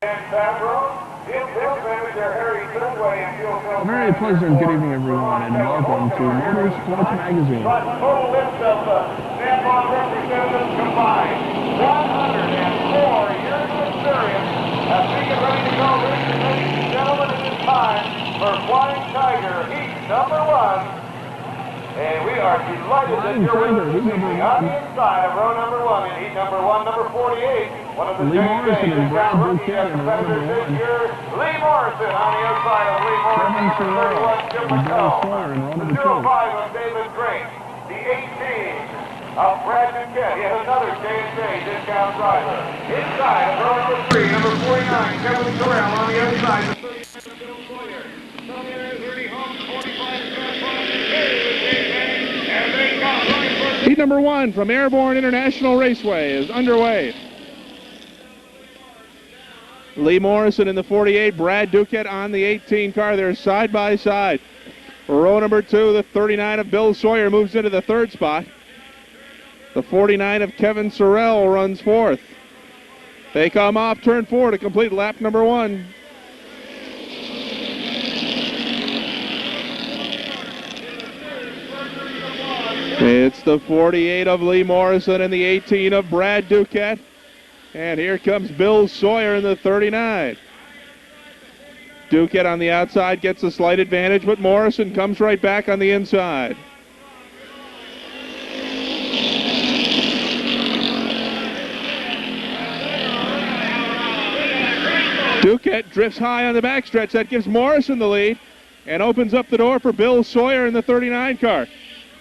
A very pleasant good evening, everyone, and welcome to MotorSports Magazine. Total list of Airborne representatives combined. 104 years of experience. As we get ready to go, ladies and gentlemen, it is time for Flying Tiger Heat number 1. And we are delighted that you're with us this evening on the inside of row number 1 in heat number 1, number 48. One of the Lee Morrison and Brad Duquette in row number 1. Lee Morrison on the outside of Lee Morrison. Kevin Sorrell and Bill Sawyer in row number 2. 05 of David Drake. The 18 of Brad Duquette. Yet another J&J discount driver. Inside of row number 3, number 49, Kevin Sorrell on the outside. The 37 of Bill Sawyer. Some areas already home, 45 Heat number 1 from Airborne International Raceway is underway. Lee Morrison in the 48, Brad Duquette on the 18 car. They're side by side. Row number 2, the 39 of Bill Sawyer moves into the 3rd spot. The 49 of Kevin Sorrell runs 4th. They come off turn 4 to complete lap number 1. It's the 48 of Lee Morrison and the 18 of Brad Duquette. And here comes Bill Sawyer in the 39. Duquette on the outside gets a slight advantage, but Morrison comes right back on the inside. Duquette drifts high on the backstretch. That gives Morrison the lead and opens up the door for Bill Sawyer in the 39 car.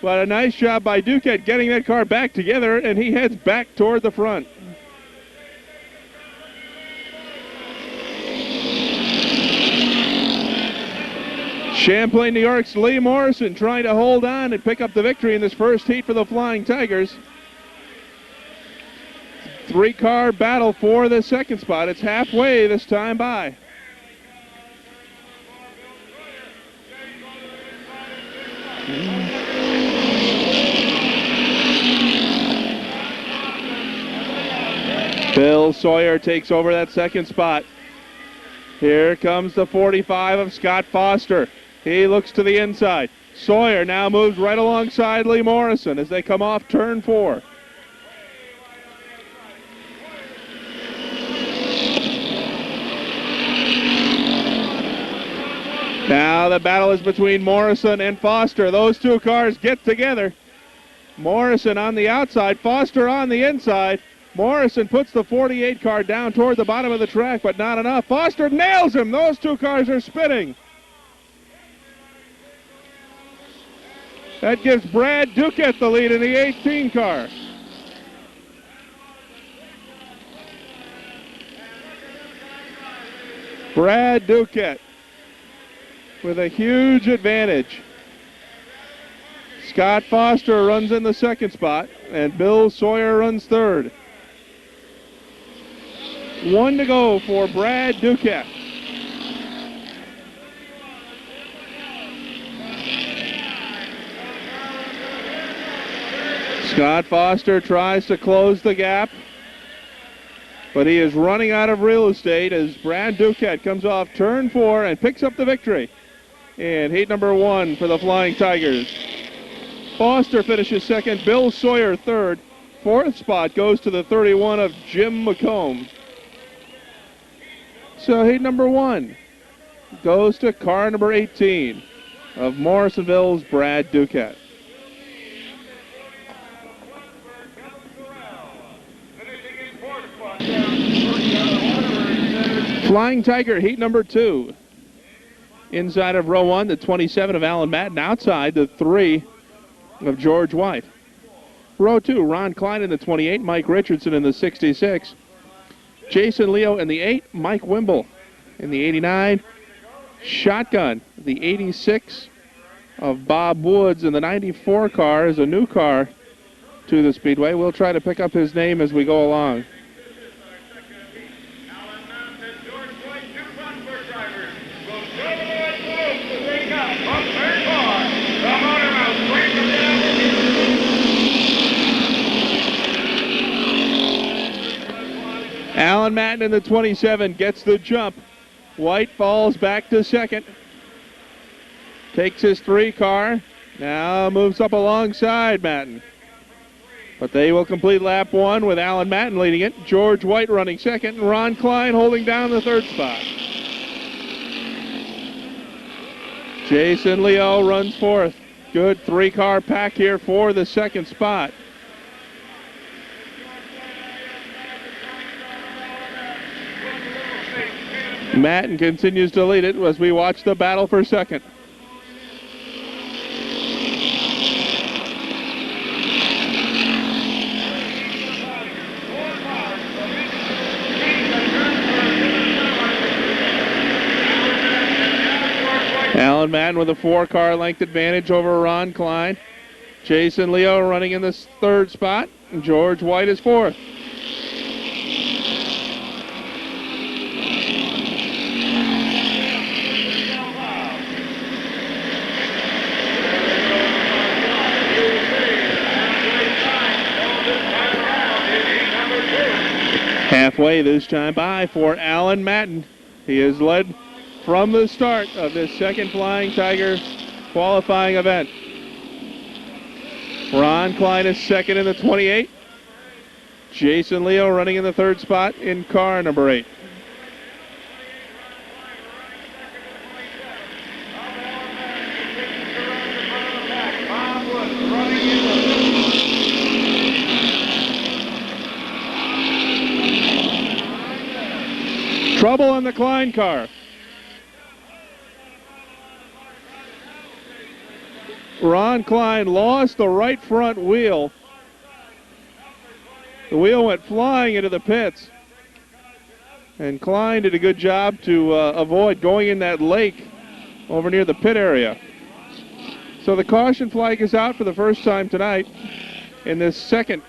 But a nice job by Duquette getting that car back together, and he heads back toward the front. Champlain, New York's Lee Morrison trying to hold on and pick up the victory in this first heat for the Flying Tigers. 3-car battle for the 2nd spot. It's halfway this time by. Bill Sawyer takes over that 2nd spot. Here comes the 45 of Scott Foster. He looks to the inside. Sawyer now moves right alongside Lee Morrison as they come off turn 4. Now the battle is between Morrison and Foster. Those two cars get together. Morrison on the outside, Foster on the inside. Morrison puts the 48 car down toward the bottom of the track, but not enough. Foster nails him. Those two cars are spinning. That gives Brad Duquette the lead in the 18 car. Brad Duquette with a huge advantage. Scott Foster runs in the 2nd spot, and Bill Sawyer runs 3rd. 1 to go for Brad Duquette. Scott Foster tries to close the gap, but he is running out of real estate as Brad Duquette comes off turn 4 and picks up the victory in heat number 1 for the Flying Tigers. Foster finishes 2nd, Bill Sawyer 3rd. 4th spot goes to the 31 of Jim McComb. So heat number 1 goes to car number 18 of Morrisonville's Brad Duquette. Flying Tiger heat number 2. Inside of row 1, the 27 of Alan Madden. Outside, the 3 of George White. Row 2, Ron Klein in the 28, Mike Richardson in the 66. Jason Leo in the 8, Mike Wimble in the 89. Shotgun, the 86 of Bob Woods in the 94 car is a new car to the Speedway. We'll try to pick up his name as we go along. Alan Madden in the 27 gets the jump. White falls back to second. Takes his 3 car. Now moves up alongside Madden. But they will complete lap 1 with Alan Madden leading it. George White running second. And Ron Klein holding down the 3rd spot. Jason Leo runs 4th. Good 3-car pack here for the 2nd spot. Madden continues to lead it as we watch the battle for second. Alan Madden with a 4-car length advantage over Ron Klein. Jason Leo running in the 3rd spot, and George White is 4th. Halfway this time by for Alan Madden. He has led from the start of this second Flying Tiger qualifying event. Ron Klein is second in the 28. Jason Leo running in the 3rd spot in car number 8. Trouble on the Klein car. Ron Klein lost the right front wheel. The wheel went flying into the pits. And Klein did a good job to avoid going in that lake over near the pit area. So the caution flag is out for the first time tonight in this second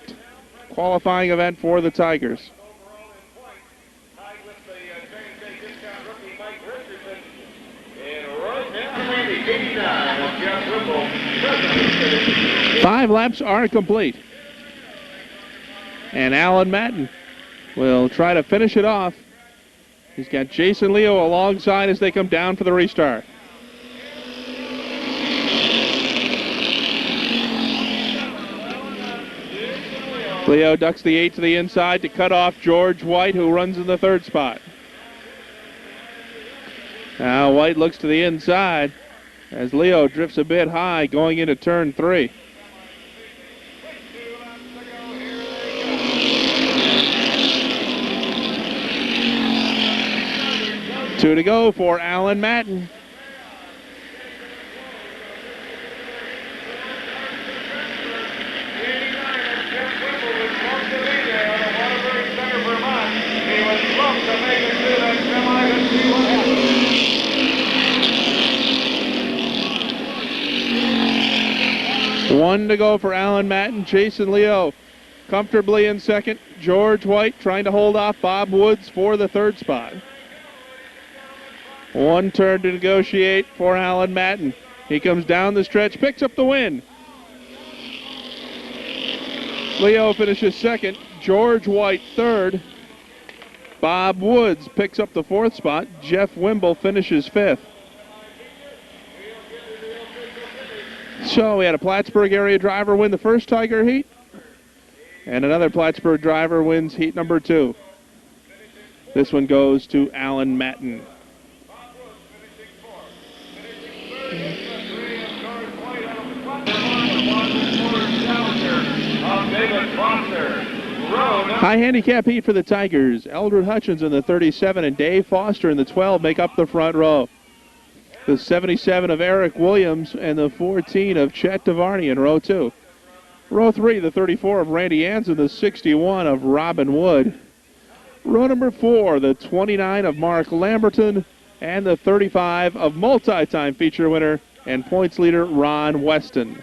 qualifying event for the Tigers. Five laps are complete. And Alan Madden will try to finish it off. He's got Jason Leo alongside as they come down for the restart. Leo ducks the 8 to the inside to cut off George White, who runs in the 3rd spot. Now White looks to the inside as Leo drifts a bit high going into turn 3. Two to go for Alan Madden. One to go for Alan Madden. Jason Leo comfortably in second. George White trying to hold off Bob Woods for the 3rd spot. One turn to negotiate for Alan Madden. He comes down the stretch, picks up the win. Leo finishes second. George White 3rd. Bob Woods picks up the 4th spot. Jeff Wimble finishes 5th. So we had a Plattsburgh area driver win the first Tiger heat, and another Plattsburgh driver wins heat number 2. This one goes to Alan Madden. High handicap heat for the Tigers. Eldred Hutchins in the 37 and Dave Foster in the 12 make up the front row. The 77 of Eric Williams and the 14 of Chet DeVarney in row 2. Row 3, the 34 of Randy Anson, the 61 of Robin Wood. Row number 4, the 29 of Mark Lamberton, and the 35 of multi-time feature winner and points leader Ron Weston.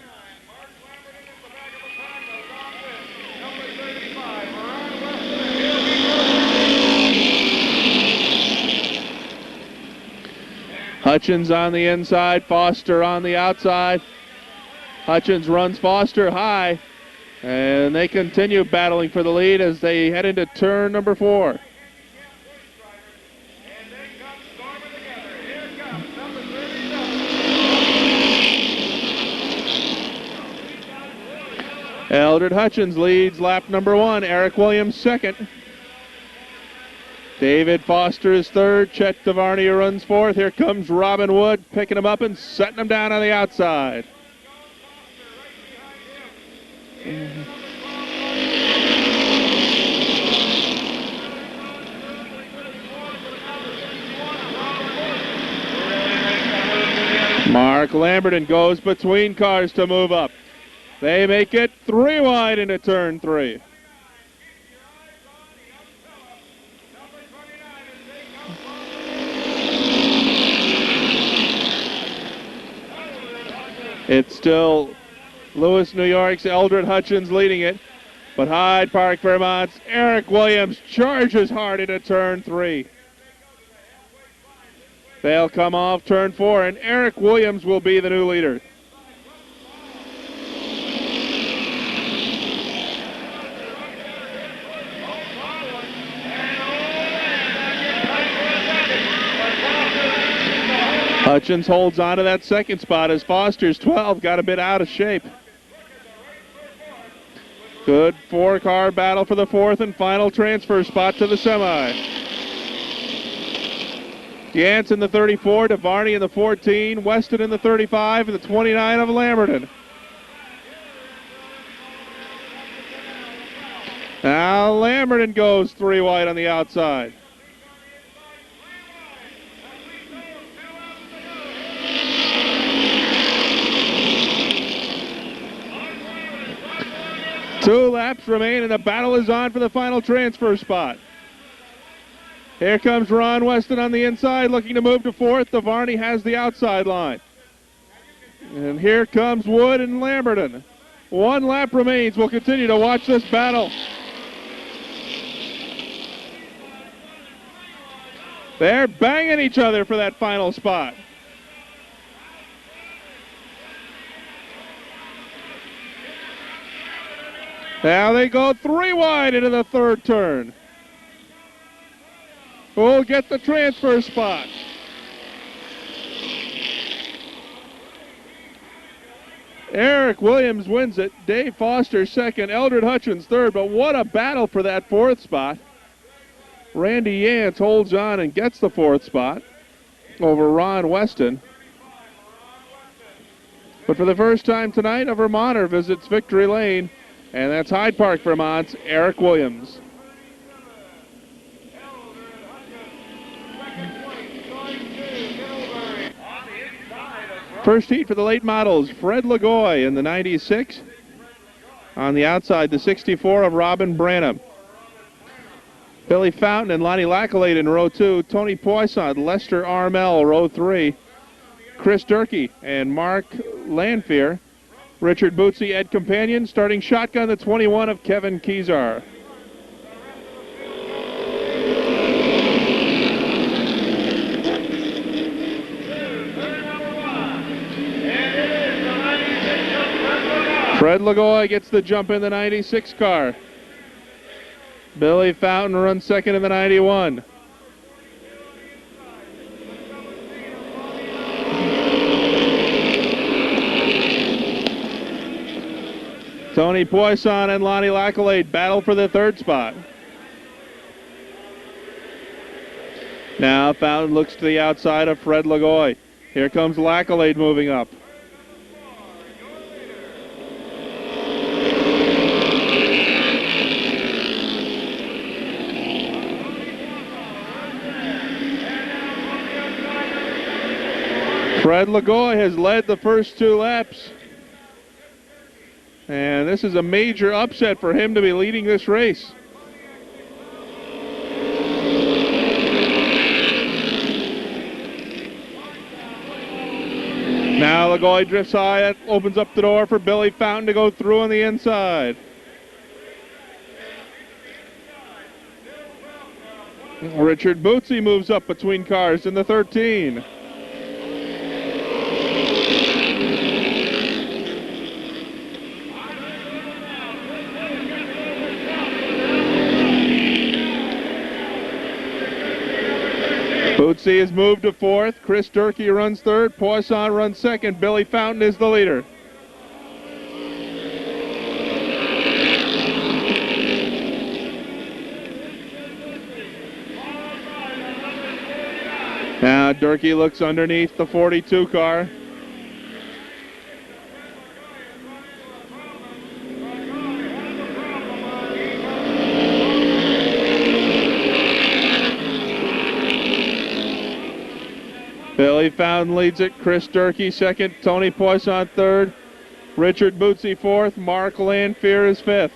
Hutchins on the inside, Foster on the outside. Hutchins runs Foster high, and they continue battling for the lead as they head into turn number 4. Eldred Hutchins leads lap number 1. Eric Williams second. David Foster is third. Chet DeVarney runs fourth. Here comes Robin Wood picking him up and setting him down on the outside. Mark Lamberton goes between cars to move up. They make it 3 wide into turn 3. It's still Lewis, New York's Eldred Hutchins leading it, but Hyde Park, Vermont's Eric Williams charges hard into turn 3. They'll come off turn 4, and Eric Williams will be the new leader. Hutchins holds on to that second spot as Foster's 12 got a bit out of shape. Good 4-car battle for the 4th and final transfer spot to the semi. Yance in the 34, DeVarney in the 14, Weston in the 35, and the 29 of Lamberton. Now Lamberton goes 3 wide on the outside. Two laps remain, and the battle is on for the final transfer spot. Here comes Ron Weston on the inside, looking to move to 4th. DeVarney has the outside line. And here comes Wood and Lamberton. 1 lap remains. We'll continue to watch this battle. They're banging each other for that final spot. Now they go 3 wide into the 3rd turn. Who'll get the transfer spot? Eric Williams wins it. Dave Foster second. Eldred Hutchins third. But what a battle for that 4th spot. Randy Yance holds on and gets the 4th spot over Ron Weston. But for the first time tonight, a Vermonter visits victory lane. And that's Hyde Park, Vermont's Eric Williams. First heat for the late models, Fred Lagoy in the 96. On the outside, the 64 of Robin Branham. Billy Fountain and Lonnie Lackalade in row 2. Tony Poisson, Lester Armel, row 3. Chris Durkee and Mark Lanfear. Richard Bootsy, Ed Companion, starting shotgun, the 21 of Kevin Kezar. Fred Lagoy gets the jump in the 96 car. Billy Fountain runs second in the 91. Tony Poisson and Lonnie Lackalade battle for the 3rd spot. Now Fountain looks to the outside of Fred Lagoy. Here comes Lackalade moving up. Fred Lagoy has led the first 2 laps. And this is a major upset for him to be leading this race. Now Lagoy drifts high. That opens up the door for Billy Fountain to go through on the inside. Richard Bootsy moves up between cars in the 13. Bootsy has moved to 4th. Chris Durkee runs 3rd. Poisson runs 2nd. Billy Fountain is the leader. Now Durkee looks underneath the 42 car. Billy Fountain leads it. Chris Durkee second. Tony Poisson third. Richard Bootsy fourth. Mark Lanfear is fifth.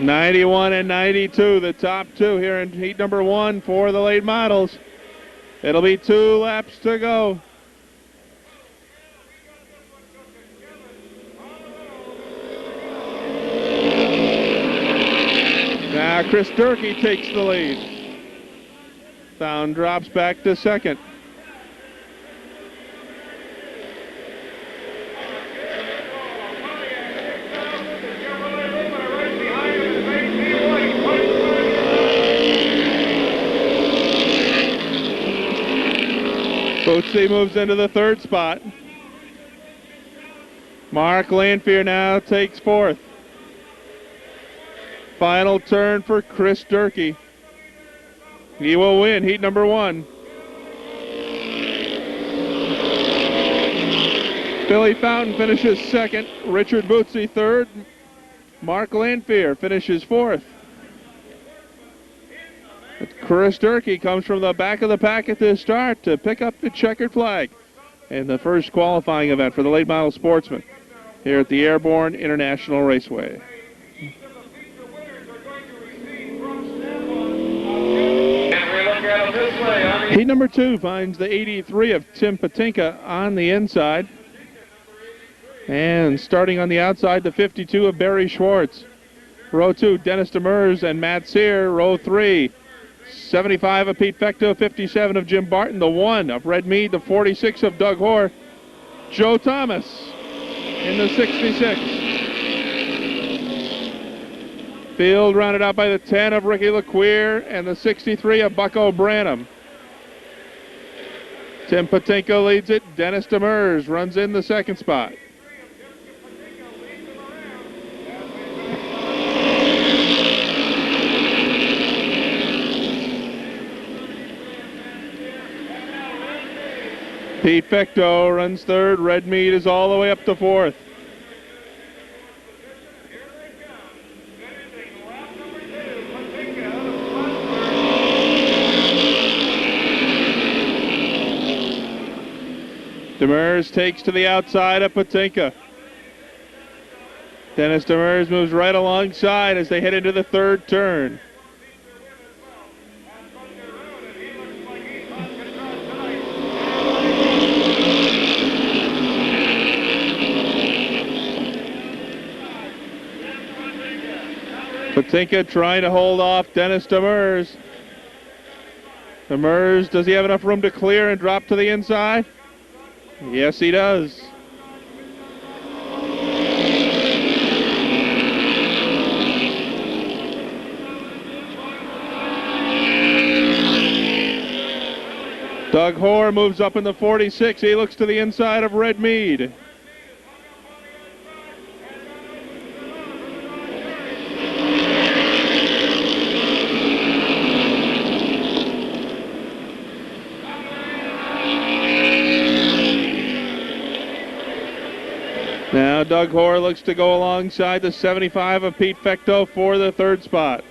'91 and 92, the top two here in heat number one for the late models. It'll be 2 laps to go. Now Chris Durkee takes the lead. Fountain drops back to second. Bootsy moves into the third spot. Mark Lanfear now takes fourth. Final turn for Chris Durkee. He will win heat number one. Billy Fountain finishes second. Richard Bootsy third. Mark Lanfear finishes fourth. Chris Durkee comes from the back of the pack at the start to pick up the checkered flag in the first qualifying event for the late model sportsman here at the Airborne International Raceway. Heat number two finds the 83 of Tim Patinka on the inside. And starting on the outside, the 52 of Barry Schwartz. Row 2, Dennis Demers and Matt Sear. Row 3, 75 of Pete Fecto, 57 of Jim Barton, the 1 of Red Mead, the 46 of Doug Hoare. Joe Thomas in the 66. Field rounded out by the 10 of Ricky LeQueer and the 63 of Bucko Branham. Tim Patinka leads it. Dennis Demers runs in the second spot. Pete Fecto runs third. Red Mead is all the way up to fourth. Demers takes to the outside of Patinka. Dennis Demers moves right alongside as they head into the third turn. Patinka trying to hold off Dennis Demers. Demers, does he have enough room to clear and drop to the inside? Yes, he does. Doug Hoare moves up in the 46. He looks to the inside of Red Mead. Now Doug Hoare looks to go alongside the 75 of Pete Fecto for the third spot.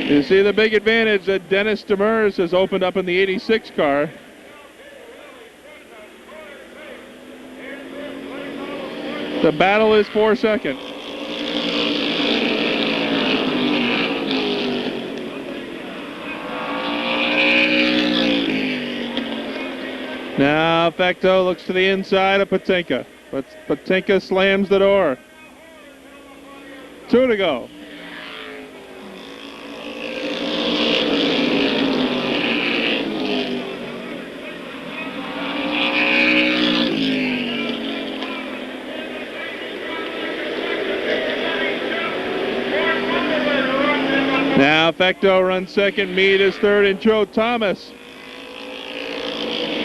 You see the big advantage that Dennis Demers has opened up in the 86 car. The battle is for second. Now Fecto looks to the inside of Patinka, but Patinka slams the door. 2 to go. Now Fecto runs second, Meade is third, and Joe Thomas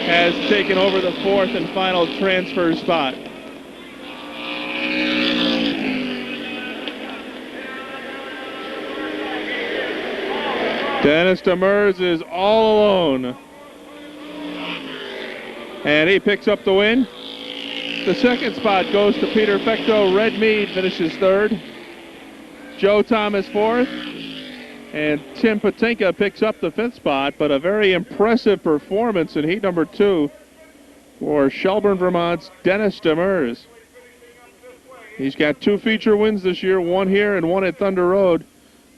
has taken over the fourth and final transfer spot. Dennis Demers is all alone. And he picks up the win. The second spot goes to Peter Fecto. Red Meade finishes third. Joe Thomas fourth. And Tim Patinka picks up the fifth spot, but a very impressive performance in heat number 2 for Shelburne, Vermont's Dennis Demers. He's got 2 feature wins this year, one here and one at Thunder Road,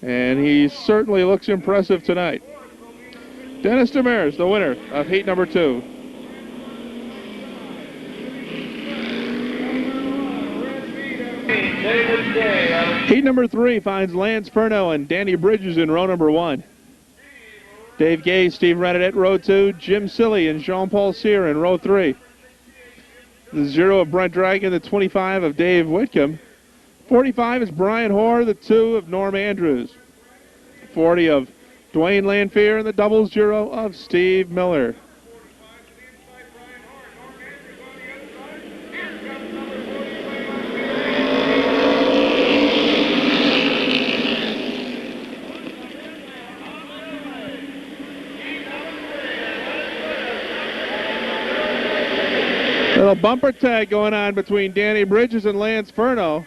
and he certainly looks impressive tonight. Dennis Demers, the winner of heat number 2. Heat number 3 finds Lance Furno and Danny Bridges in row number 1. Dave Gay, Steve Rennet, row 2. Jim Silly and Jean-Paul Cyr in row 3. The 0 of Brent Dragon, the 25 of Dave Whitcomb. 45 is Brian Hoare, the 2 of Norm Andrews. 40 of Dwayne Lanphier, and the double 0 of Steve Miller. Little bumper tag going on between Danny Bridges and Lance Furno.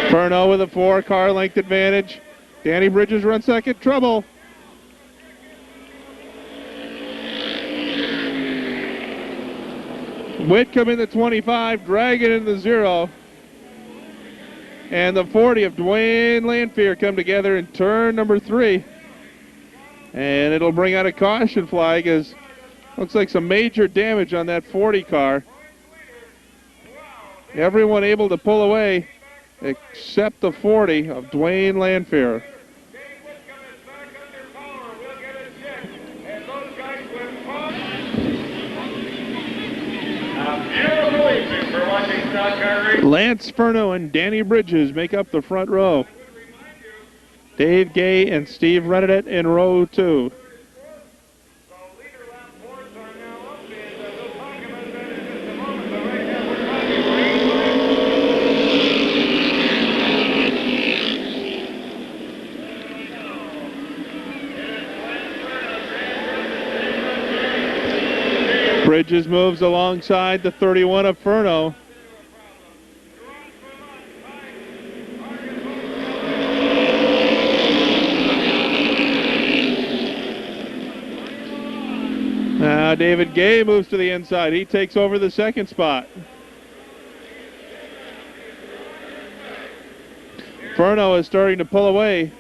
Furno with a 4-car length advantage. Danny Bridges runs second. Trouble. Whitcomb in the 25, Dragon in the 0. And the 40 of Dwayne Lanphier come together in turn number 3. And it'll bring out a caution flag as looks like some major damage on that 40 car. Everyone able to pull away except the 40 of Dwayne Lanphier. Lance Furno and Danny Bridges make up the front row. Dave Gay and Steve Rennet in row 2. Bridges moves alongside the 31 of Furno. Now David Gay moves to the inside. He takes over the second spot. Furno is starting to pull away.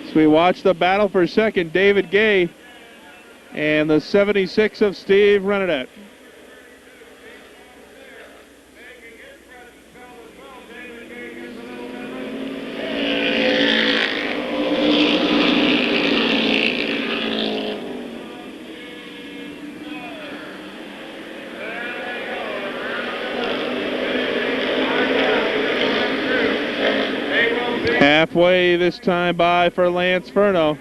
So we watch the battle for second. David Gay and the 76 of Steve Rennet. Halfway this time by for Lance Furno.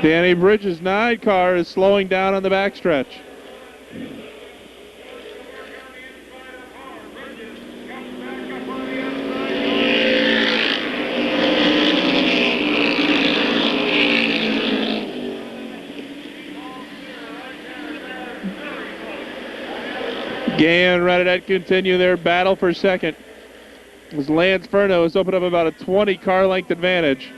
Danny Bridges' 9 car is slowing down on the backstretch. Gay and Rennet continue their battle for second as Lance Furno has opened up about a 20 car length advantage.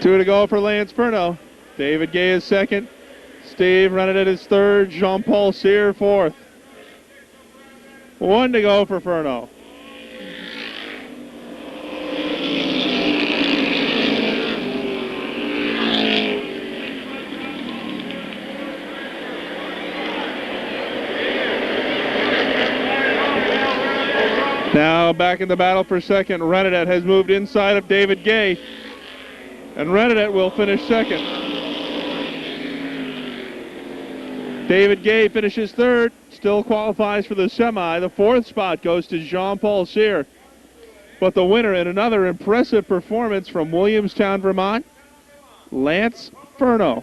2 to go for Lance Furno. David Gay is second. Steve Rennet is third. Jean-Paul Cyr fourth. 1 to go for Furno. Now back in the battle for second. Rennet has moved inside of David Gay. And Rennet will finish second. David Gay finishes third. Still qualifies for the semi. The 4th spot goes to Jean-Paul Cyr. But the winner in another impressive performance from Williamstown, Vermont, Lance Furno.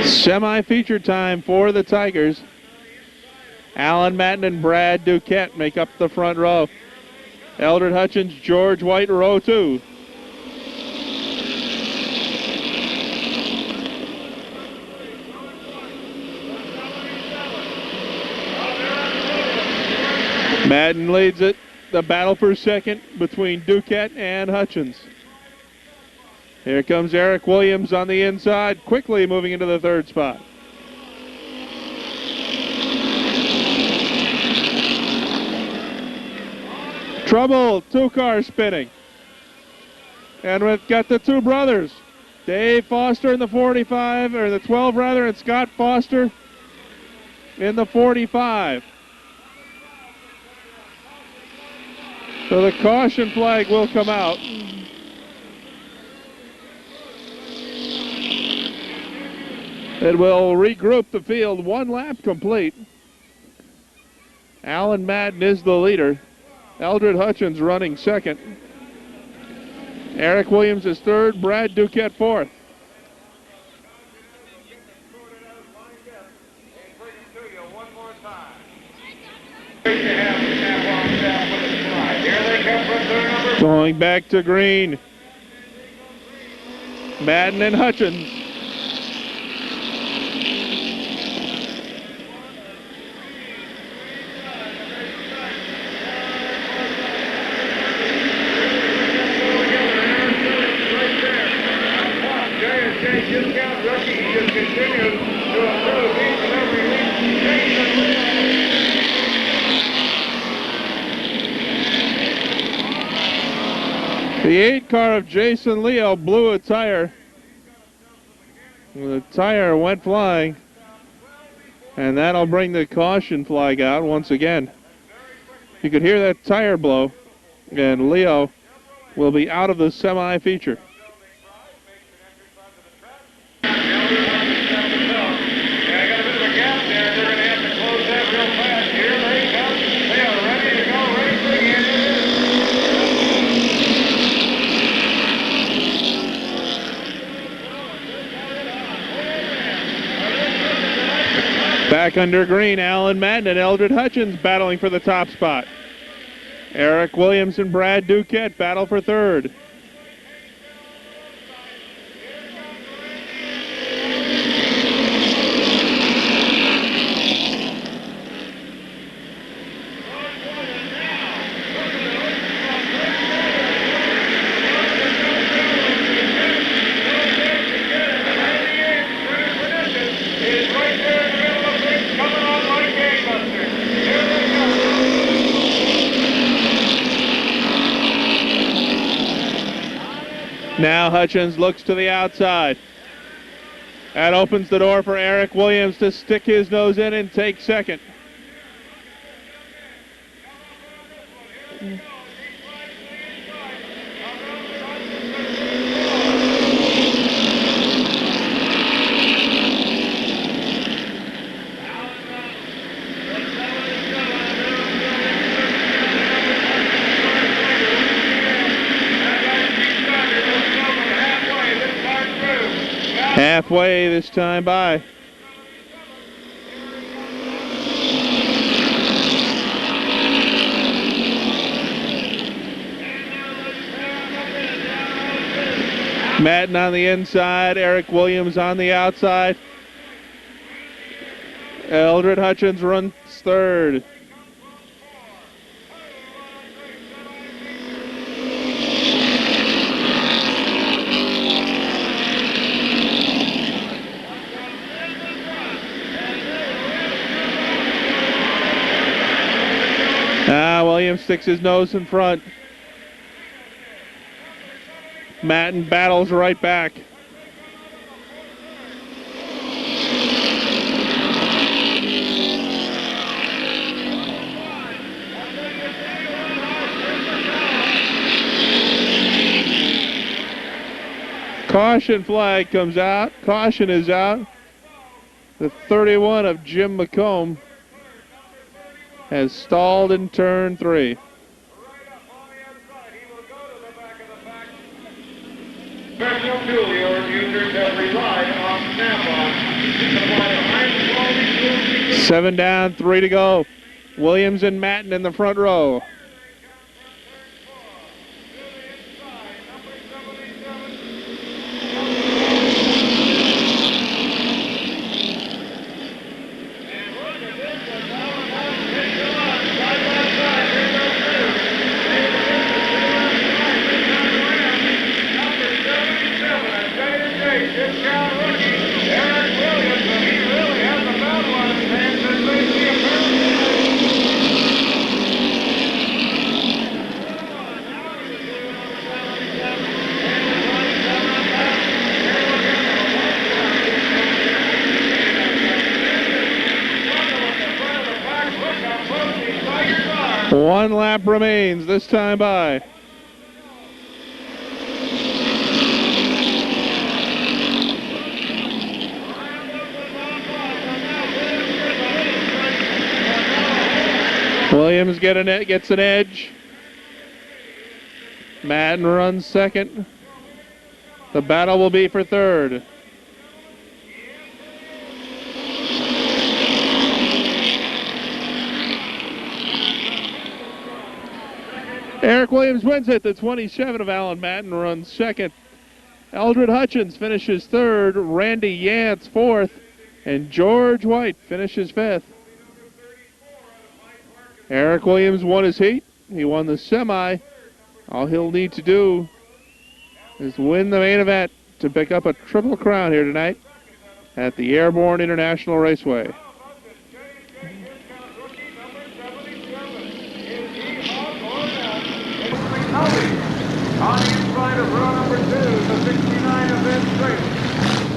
Semi-feature time for the Tigers. Alan Madden and Brad Duquette make up the front row. Eldred Hutchins, George White, row 2. Madden leads it. The battle for second between Duquette and Hutchins. Here comes Eric Williams on the inside, quickly moving into the 3rd spot. Trouble, 2 cars spinning. And we've got the 2 brothers, Dave Foster in the 45, or the 12 rather, and Scott Foster in the 45. So the caution flag will come out. It will regroup the field, 1 lap complete. Alan Madden is the leader. Eldred Hutchins running second. Eric Williams is third. Brad Duquette fourth. Going back to green. Madden and Hutchins. The 8 car of Jason Leo blew a tire. The tire went flying. And that'll bring the caution flag out once again. You could hear that tire blow. And Leo will be out of the semi-feature. Back under green, Alan Madden and Eldred Hutchins battling for the top spot. Eric Williams and Brad Duquette battle for third. Now Hutchins looks to the outside. That opens the door for Eric Williams to stick his nose in and take second. Halfway this time by. Madden on the inside, Eric Williams on the outside. Eldred Hutchins runs third. Williams sticks his nose in front. Madden battles right back. Caution flag comes out. Caution is out. The 31 of Jim McComb has stalled in turn 3. Special Julio users have relied on snap-on. 7 down, 3 to go. Williams and Matten in the front row. One lap remains, this time by. Williams gets an edge. Madden runs second. The battle will be for third. Eric Williams wins it. The 27 of Alan Madden runs second. Eldred Hutchins finishes third. Randy Yance fourth. And George White finishes fifth. Eric Williams won his heat. He won the semi. All he'll need to do is win the main event to pick up a triple crown here tonight at the Airborne International Raceway. On the inside of row number 2, the 69 of Ben Straight.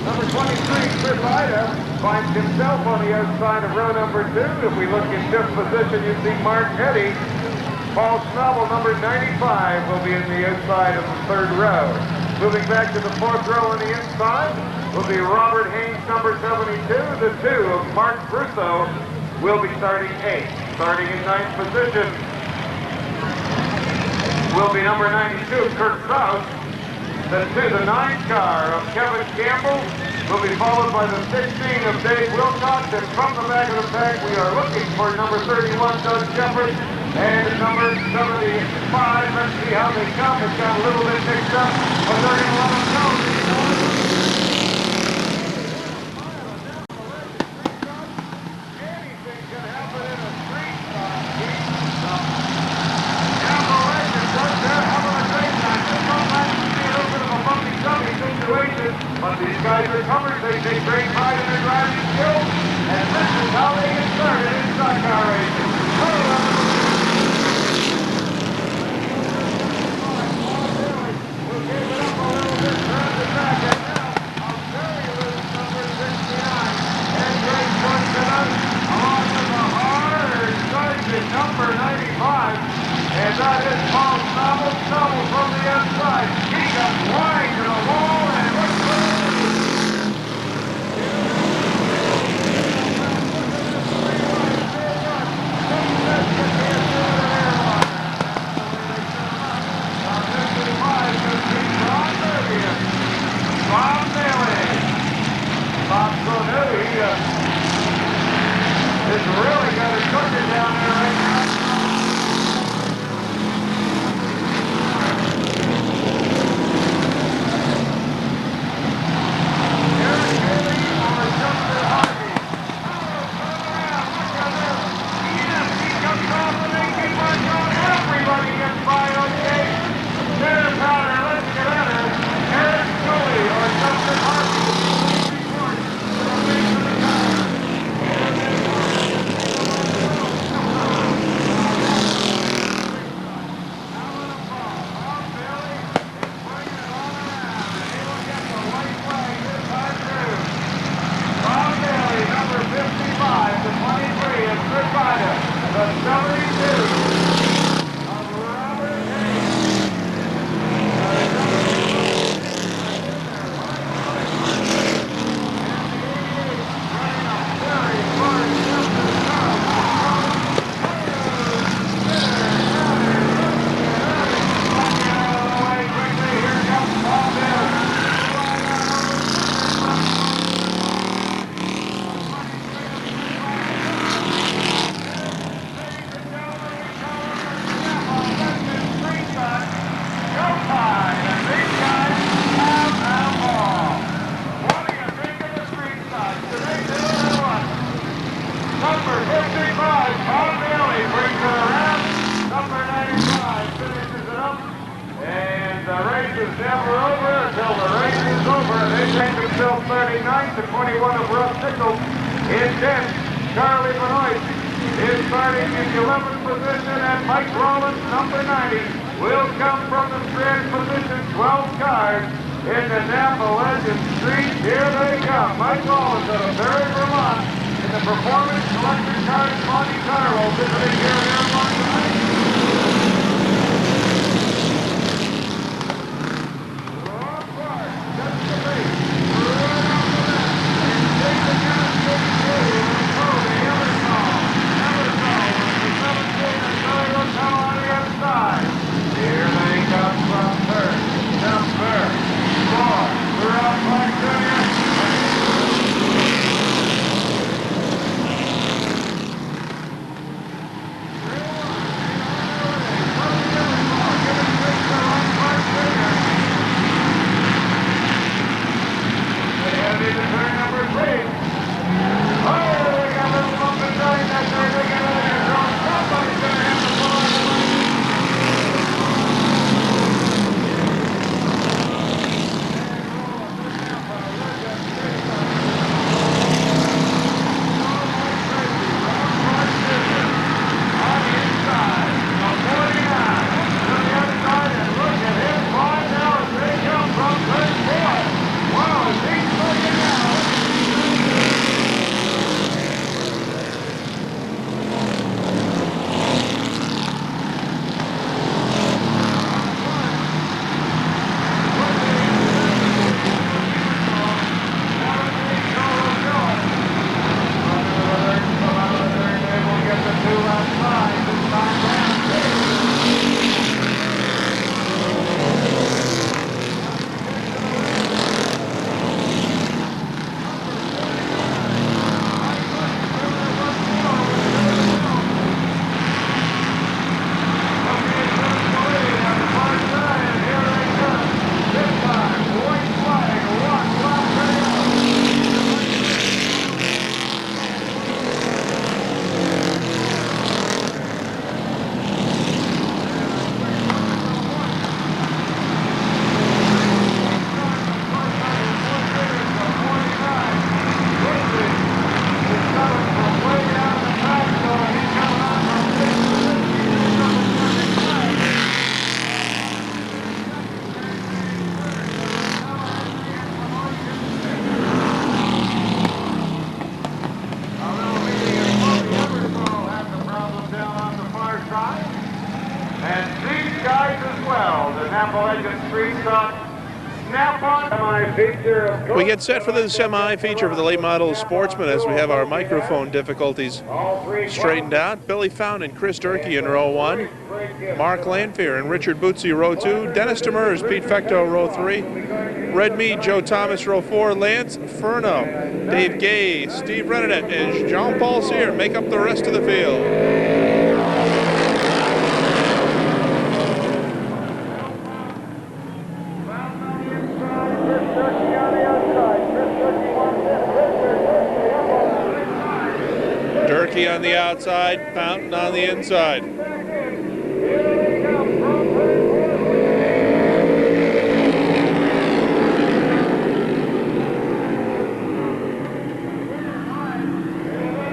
Number 23, Chris Ida, finds himself on the outside of row number 2. If we look in fifth position, you see Mark Eddy. Paul Schnabel, number 95, will be in the outside of the third row. Moving back to the fourth row on the inside will be Robert Haynes, number 72. The 2 of Mark Russo will be starting 8th. Starting in 9th position will be number 92, Kurt Kraus. The 9 car of Kevin Campbell will be followed by the 16 of Dave Wilcox. And from the back of the pack, we are looking for number 31, Doug Shepard, and number 75. Let's see how they come. It's got a little bit mixed up, but they're going to let them go. Anything can happen in a street situation, but these guys are comers. They take great pride in their driving skills, and this is how they get started in stock car racing. We'll give it up a little bit, turn the back, and now I'll tell you this number 69. And great points to us, along with the hard sergeant number 95. And that is Paul Schnabel from the outside. He got wide to the wall and looks good. Bob Bailey. Bob so new, he is really got a cooker down there right now. We get set for the semi-feature for the late model sportsman as we have our microphone difficulties straightened out. Billy Fountain and Chris Durkee in row 1. Mark Lanfear and Richard Bootsy row 2. Dennis Demers, Pete Fecto row 3. Red Mead, Joe Thomas row 4. Lance Furno, Dave Gay, Steve Renanet, and Jean-Paul Cyr make up the rest of the field. Durkee on the outside, Fountain on the inside.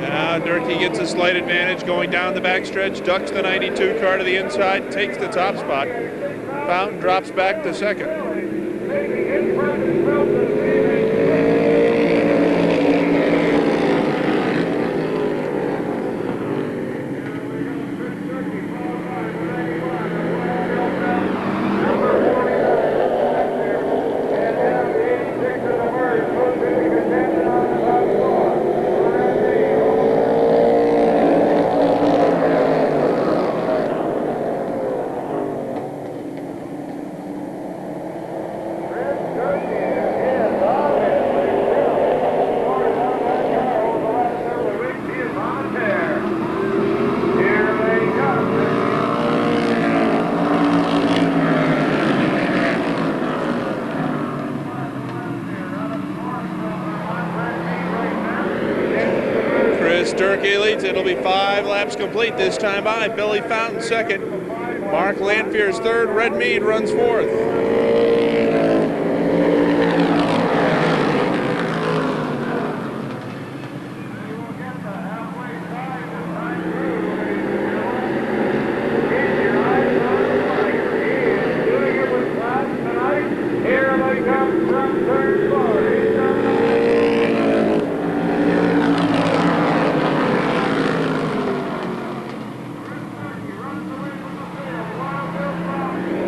Now Durkee gets a slight advantage going down the backstretch, ducks the 92 car to the inside, takes the top spot. Fountain drops back to second. it'll be 5 laps complete this time by. Billy Fountain second. Mark Lanfear's third. Red Mead runs fourth.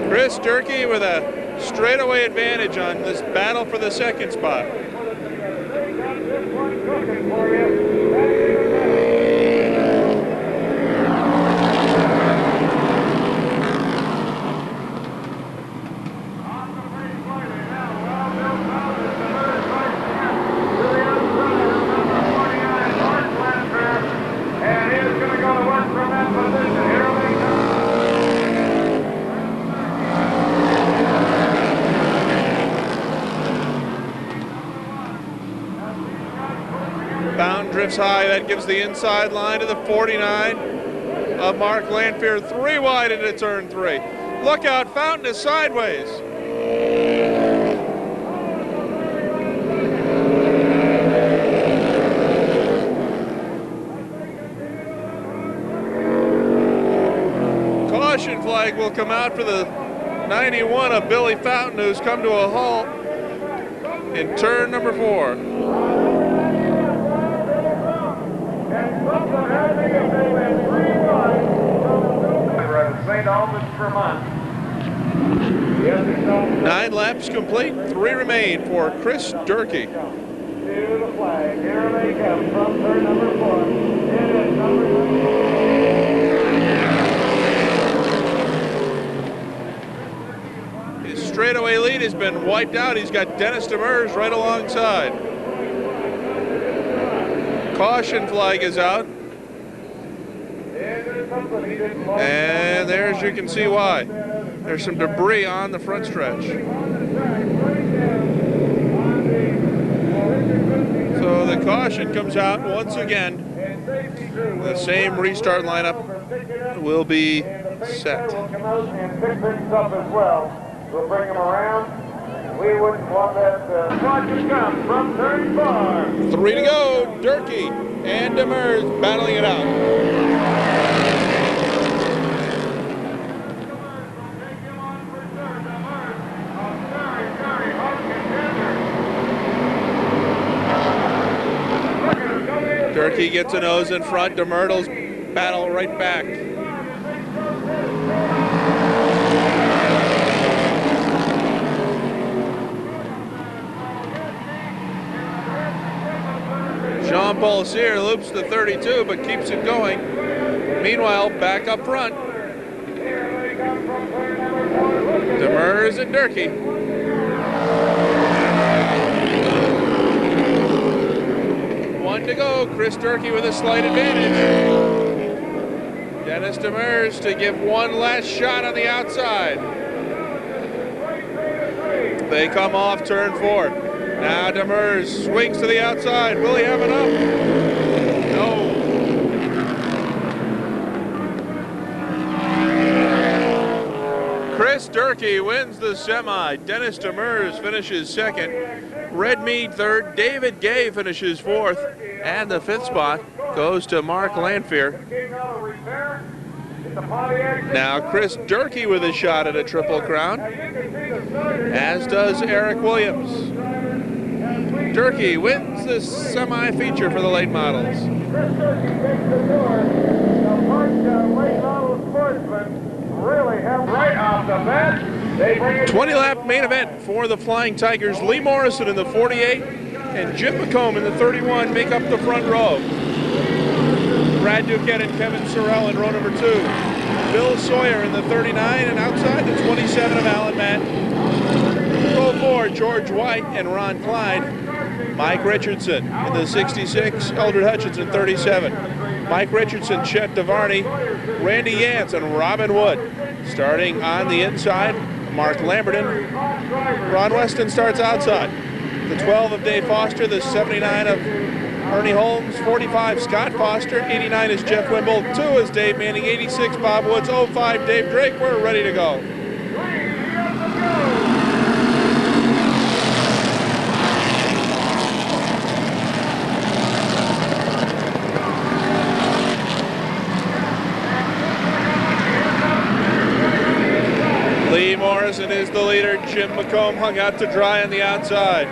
Chris Durkee with a straightaway advantage on this battle for the second spot. Fountain drifts high. That gives the inside line to the 49 of Mark Lanfear. 3 wide into turn 3. Look out, Fountain is sideways. Caution flag will come out for the 91 of Billy Fountain, who's come to a halt in turn number 4. St. Albans, Vermont. 9 laps complete, 3 remain for Chris Durkee. To the flag. Here they come from turn number 4. It is number 9. His straightaway lead has been wiped out. He's got Dennis Demers right alongside. Caution flag is out. And there's, you can see why. There's some debris on the front stretch. So the caution comes out once again. The same restart lineup will be set. We'll bring them around. We wouldn't want that. Watch it come from turn 4. 3 to go. Durkee and Demers battling it out. Durkee gets a nose in front. Demertle's battle right back. Jean-Paul Cyr loops the 32 but keeps it going. Meanwhile, back up front, Demers and Durkee. One to go. Chris Durkee with a slight advantage. Dennis Demers to give one last shot on the outside. They come off turn 4. Now Demers swings to the outside. Will he have enough? No. Chris Durkee wins the semi. Dennis Demers finishes second. Red Mead third. David Gay finishes fourth. And the 5th spot goes to Mark Lanfear. Now Chris Durkee with a shot at a Triple Crown, as does Eric Williams. Durkee wins the semi-feature for the late models. 20-lap main event for the Flying Tigers. Lee Morrison in the 48 and Jim McComb in the 31 make up the front row. Brad Duquette and Kevin Sorrell in row number 2. Bill Sawyer in the 39 and outside the 27 of Alan Matt. Row 4, George White and Ron Clyde. Mike Richardson in the 66, Eldred Hutchinson 37. Mike Richardson, Chet DeVarney, Randy Yance, and Robin Wood. Starting on the inside, Mark Lamberton. Ron Weston starts outside. The 12 of Dave Foster, the 79 of Ernie Holmes, 45, Scott Foster, 89 is Jeff Wimble, 2 is Dave Manning, 86 Bob Woods, 05 Dave Drake. We're ready to go. Lee Morrison is the leader. Jim McComb hung out to dry on the outside.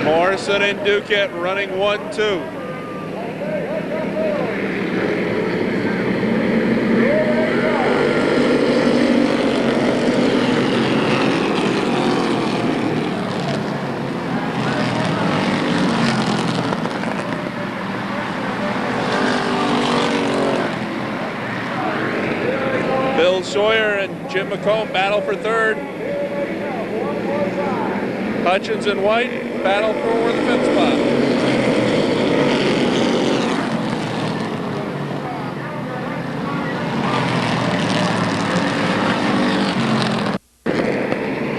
Morrison and Duquette running 1-2. Bill Sawyer and Jim McComb battle for third. Hutchins and White battle for the fifth spot.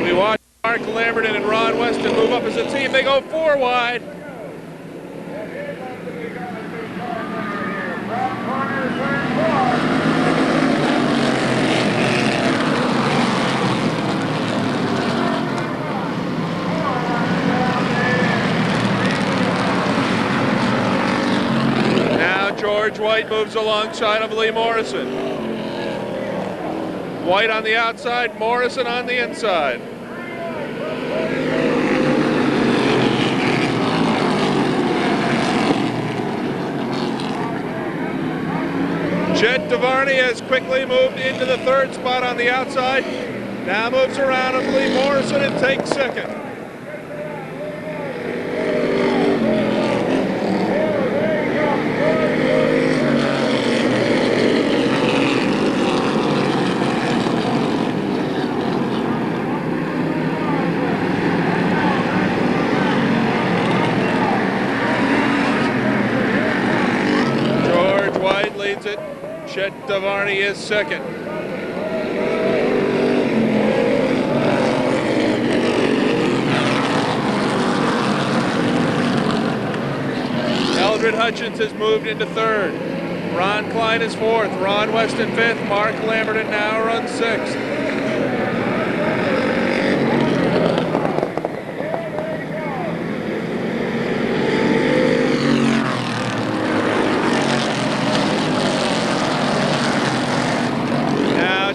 We watch Mark Lamberton and Ron Weston move up as a team. They go 4 wide. George White moves alongside of Lee Morrison. White on the outside, Morrison on the inside. Chet DeVarney has quickly moved into the third spot on the outside. Now moves around of Lee Morrison and takes second. Chet DeVarney is second. Eldred Hutchins has moved into third. Ron Klein is fourth. Ron Weston fifth. Mark Lamberton now runs sixth.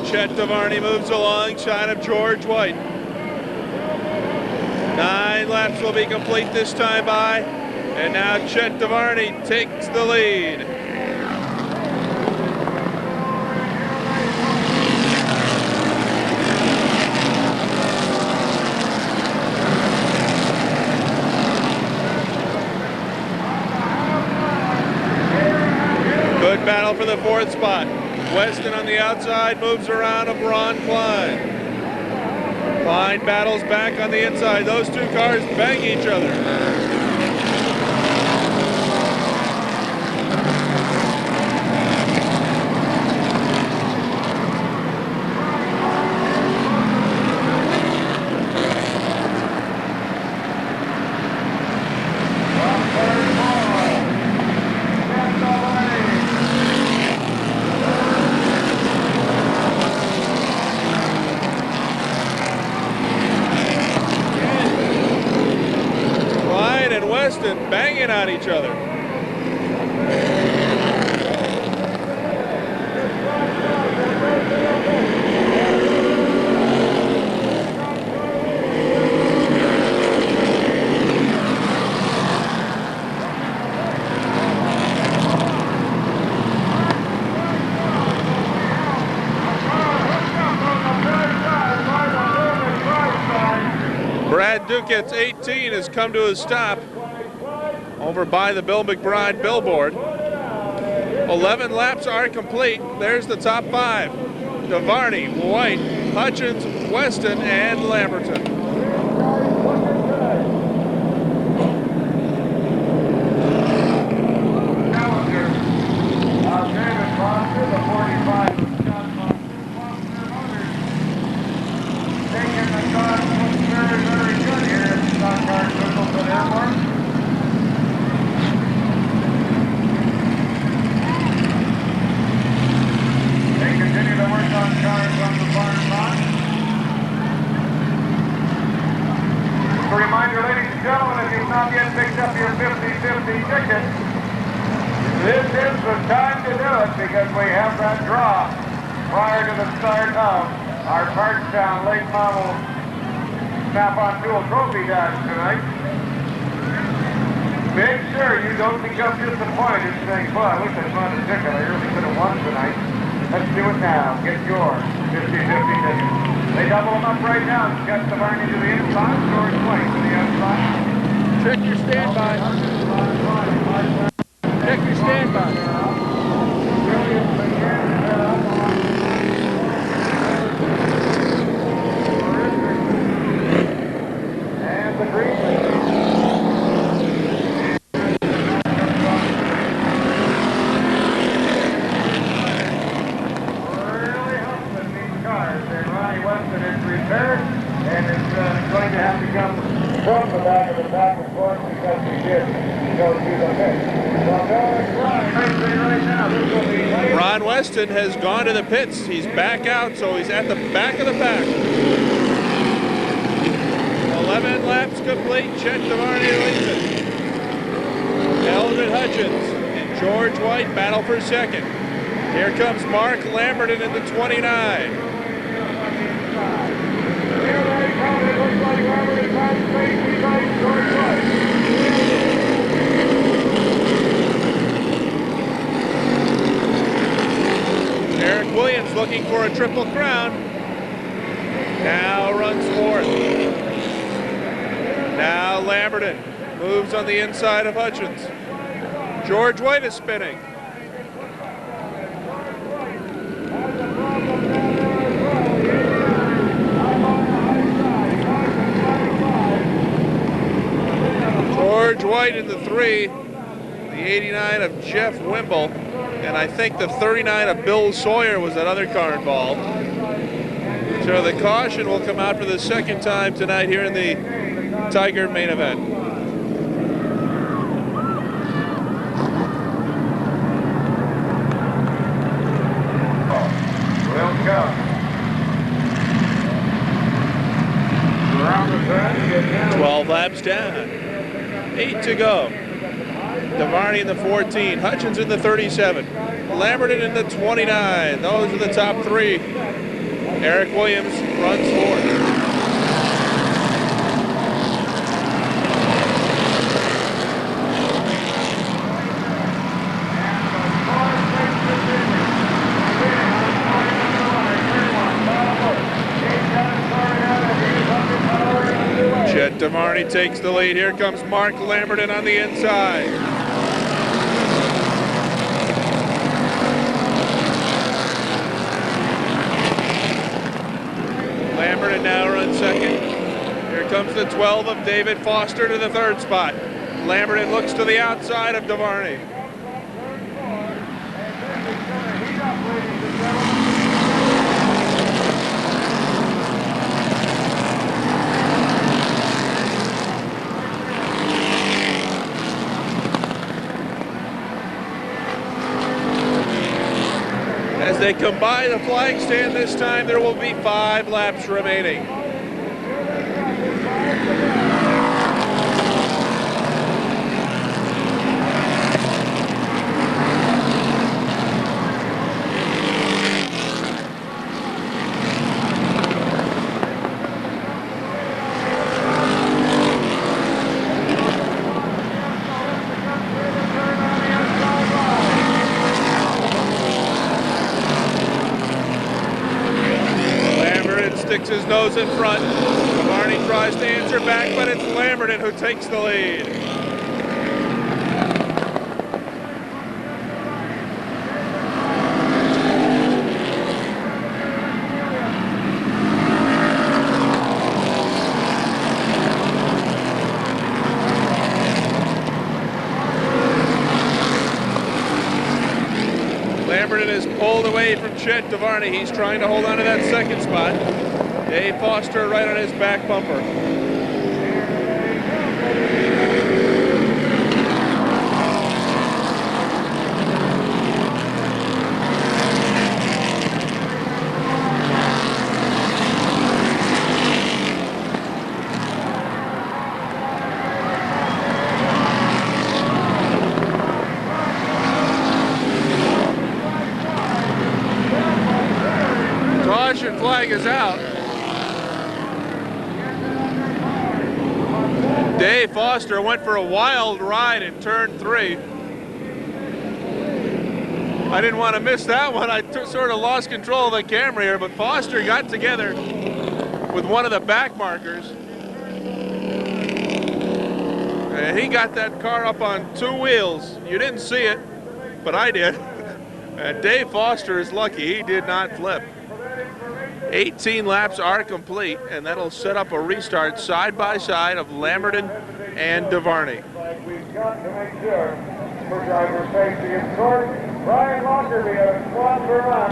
Chet DeVarney moves alongside of George White. 9 laps will be complete this time by, and now Chet DeVarney takes the lead. Good battle for the 4th spot. Weston on the outside moves around of Ron Klein. Klein battles back on the inside. Those 2 cars bang each other. Banging on each other. Brad Duquette's 18 has come to a stop over by the Bill McBride billboard. 11 laps are complete. There's the top 5. DeVarney, White, Hutchins, Weston, and Lamberton. This is the time to do it because we have that draw prior to the start of our Bardstown Late Model Snap-on Dual Trophy Dash tonight. Make sure you don't become disappointed saying, boy, I wish I found a ticket. I really could have won tonight. Let's do it now. Get your 50-50 tickets. They double them up right now. Get the Barney to the inside, George White to the outside. Check your standby. Check your standby. And the green. And it's going to have to come from the back of the pack, of course, because we did go through the pits. Right now, this will be Ron Weston has gone to the pits. He's back out, so he's at the back of the pack. 11 laps complete. Chet DeVarney leads it. Eldred Hutchins and George White battle for second. Here comes Mark Lamberton in the 29. Eric Williams looking for a triple crown. Now runs fourth. Now Lamberton moves on the inside of Hutchins. George White is spinning. George White in the 3, the 89 of Jeff Wimble, and I think the 39 of Bill Sawyer was that other car involved. So the caution will come out for the second time tonight here in the Tiger main event. Well, go. 12 laps down. 8 to go. DeVarney in the 14, Hutchins in the 37, Lamberton in the 29. Those are the top three. Eric Williams runs fourth. Chet DeVarney takes the lead. Here comes Mark Lamberton on the inside. Lamberton now runs second. Here comes the 12 of David Foster to the third spot. Lamberton looks to the outside of DeVarney. As they come by the flag stand this time, there will be 5 laps remaining. Sticks his nose in front. DeVarney tries to answer back, but it's Lamberton who takes the lead. Lamberton is pulled away from Chet DeVarney. He's trying to hold on to that second spot. Dave Foster right on his back bumper. flag is out. Dave Foster went for a wild ride in turn 3. I didn't want to miss that one. I sort of lost control of the camera here, but Foster got together with one of the back markers. And he got that car up on 2 wheels. You didn't see it, but I did. And Dave Foster is lucky he did not flip. 18 laps are complete, and that'll set up a restart side by side of Lamberton and DeVarney. We've got to make sure for driver safety. Of course, Brian Lockerbie had a squad for run.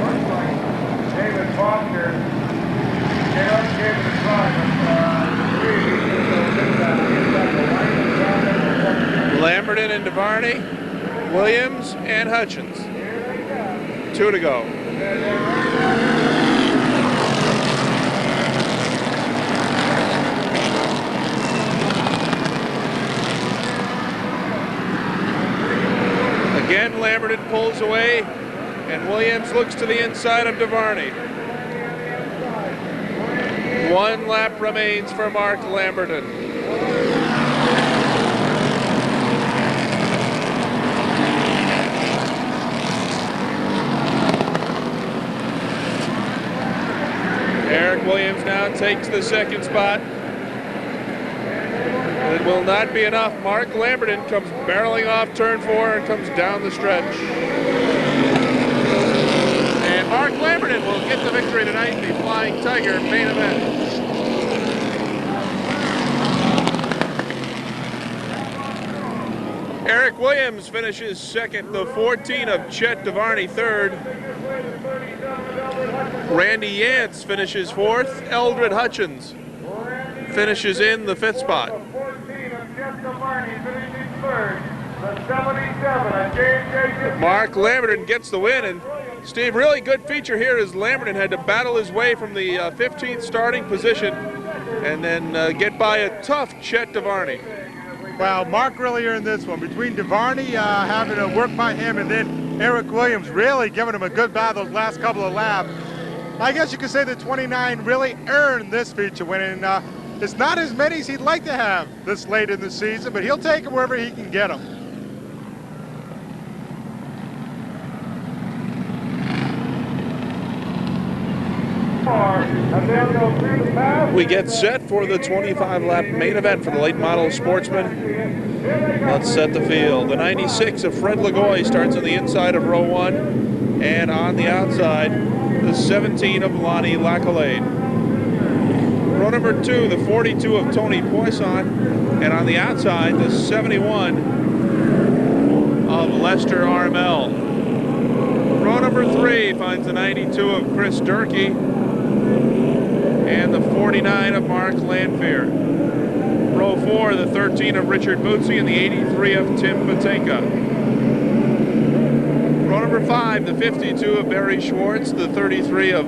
Looks like David Foster gave it a try, but Lamberton and DeVarney, Williams and Hutchins. 2 to go. Again, Lamberton pulls away, and Williams looks to the inside of DeVarney. 1 lap remains for Mark Lamberton. Eric Williams now takes the 2nd spot. It will not be enough. Mark Lamberton comes barreling off turn 4 and comes down the stretch. And Mark Lamberton will get the victory tonight in the Flying Tiger main event. Eric Williams finishes 2nd, the 14 of Chet DeVarney 3rd. Randy Yance finishes 4th. Eldred Hutchins finishes in the 5th spot. Mark Lamberton gets the win, and Steve, really good feature here is Lamberton had to battle his way from the 15th starting position and then get by a tough Chet DeVarney. Well, Mark really earned this one. Between DeVarney having to work by him and then Eric Williams really giving him a good battle those last couple of laps, I guess you could say that 29 really earned this feature win. And it's not as many as he'd like to have this late in the season, but he'll take them wherever he can get them. We get set for the 25-lap main event for the late model sportsman. Let's set the field. The 96 of Fred Lagoy starts on the inside of row 1, and on the outside, the 17 of Lonnie Lacalade. Row number 2, the 42 of Tony Poisson, and on the outside, the 71 of Lester Armel. Row number 3 finds the 92 of Chris Durkee, and the 49 of Mark Lanfear. Row 4, the 13 of Richard Bootsy, and the 83 of Tim Patenka. Row number 5, the 52 of Barry Schwartz, the 33 of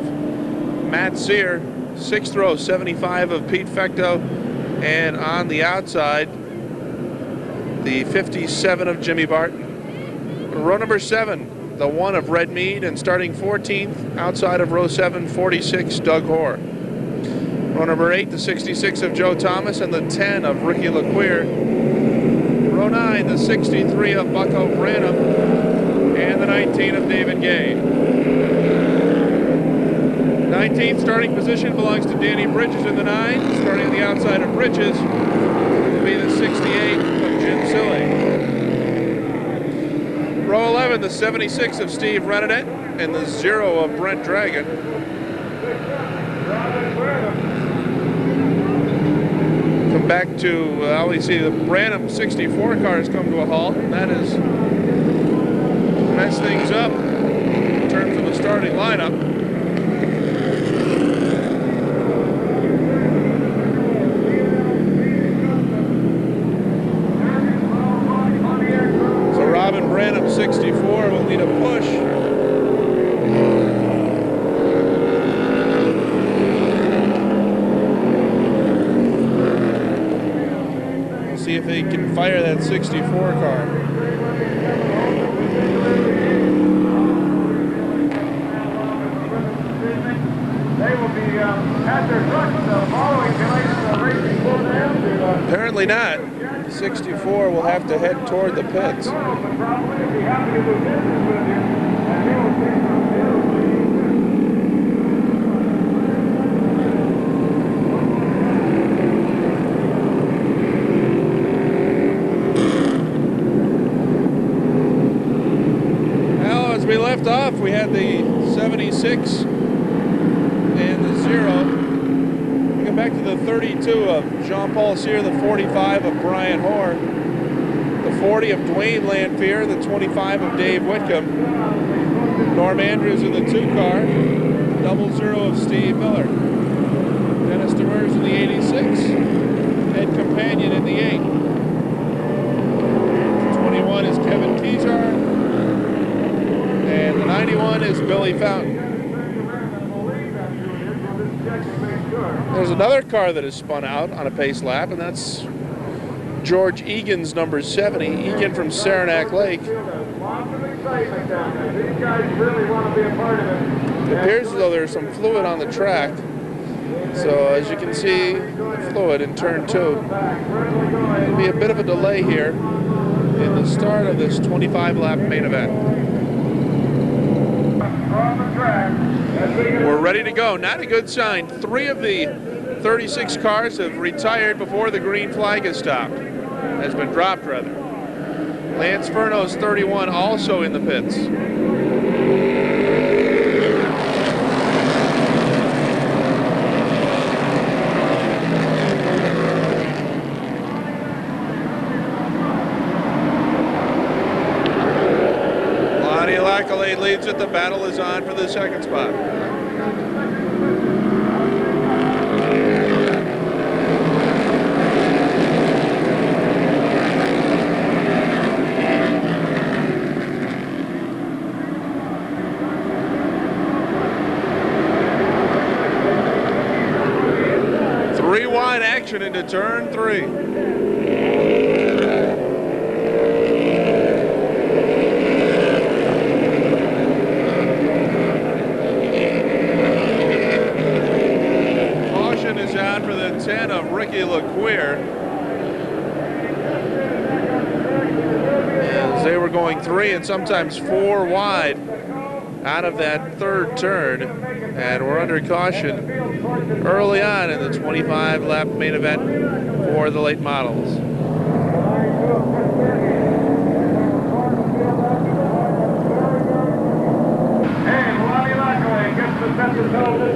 Matt Sear, 6th row, 75 of Pete Fecto, and on the outside, the 57 of Jimmy Barton. Row number 7, the 1 of Red Mead, and starting 14th, outside of row 7, 46, Doug Hoare. Row number 8, the 66 of Joe Thomas, and the 10 of Ricky LaQueer. Row 9, the 63 of Bucko Branham, and the 19 of David Gay. 19th starting position belongs to Danny Bridges in the 9. Starting on the outside of Bridges will be the 68 of Jim Silly. Row 11, the 76 of Steve Renadette, and the 0 of Brent Dragon. Come back to, we see the Branham 64 cars come to a halt, and that has messed things up in terms of the starting lineup. So Robin Branham 64 will need a push. See if they can fire that 64 car. Apparently not. 64 will have to head toward the pits. Well, as we left off, we had the 76 and the 0. Back to the 32 of Jean-Paul Cyr, the 45 of Brian Hoare, the 40 of Dwayne Lanfear, the 25 of Dave Whitcomb, Norm Andrews in the 2 car, 00 of Steve Miller, Dennis Demers in the 86, Ed Companion in the 8, 21 is Kevin Keysar, and the 91 is Billy Fountain. There's another car that has spun out on a pace lap, and that's George Egan's number 70. Egan from Saranac Lake. It appears as though there's some fluid on the track. So as you can see, fluid in turn 2. There'll be a bit of a delay here in the start of this 25-lap main event. We're ready to go. Not a good sign. 3 of the 36 cars have retired before the green flag has stopped. Has been dropped, rather. Lance Furno's 31 also in the pits. Lonnie Lackalade leads it. The battle is on for the second spot. Wide action into turn 3. Caution is out for the 10 of Ricky LaQueer. As they were going 3 and sometimes 4 wide out of that third turn, and we're under caution early on in the 25-lap main event for the late models.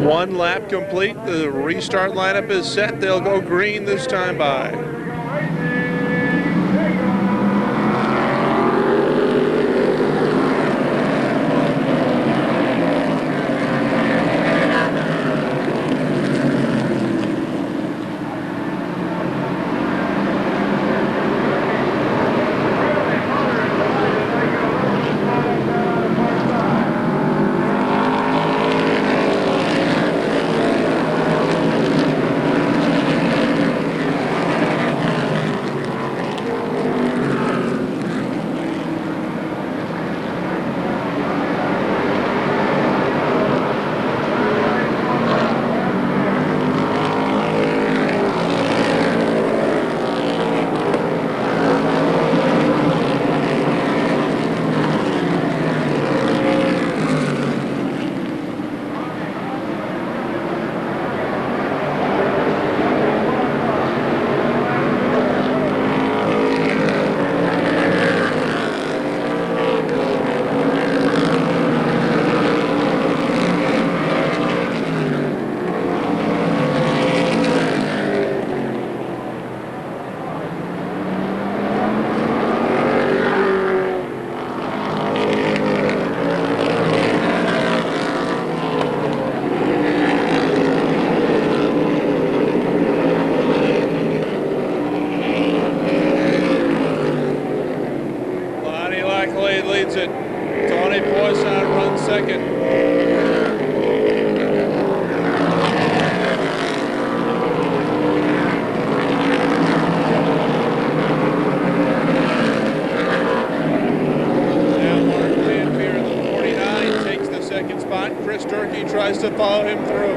One lap complete. The restart lineup is set. They'll go green this time by. Tries to follow him through.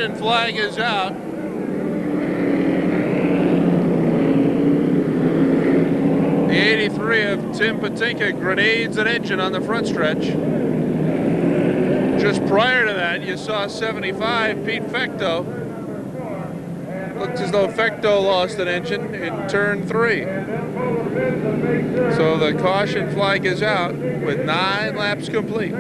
Caution flag is out. The 83 of Tim Patinka grenades an engine on the front stretch. Just prior to that, you saw 75, Pete Fecto. Looked as though Fecto lost an engine in turn 3. So the caution flag is out with 9 laps complete.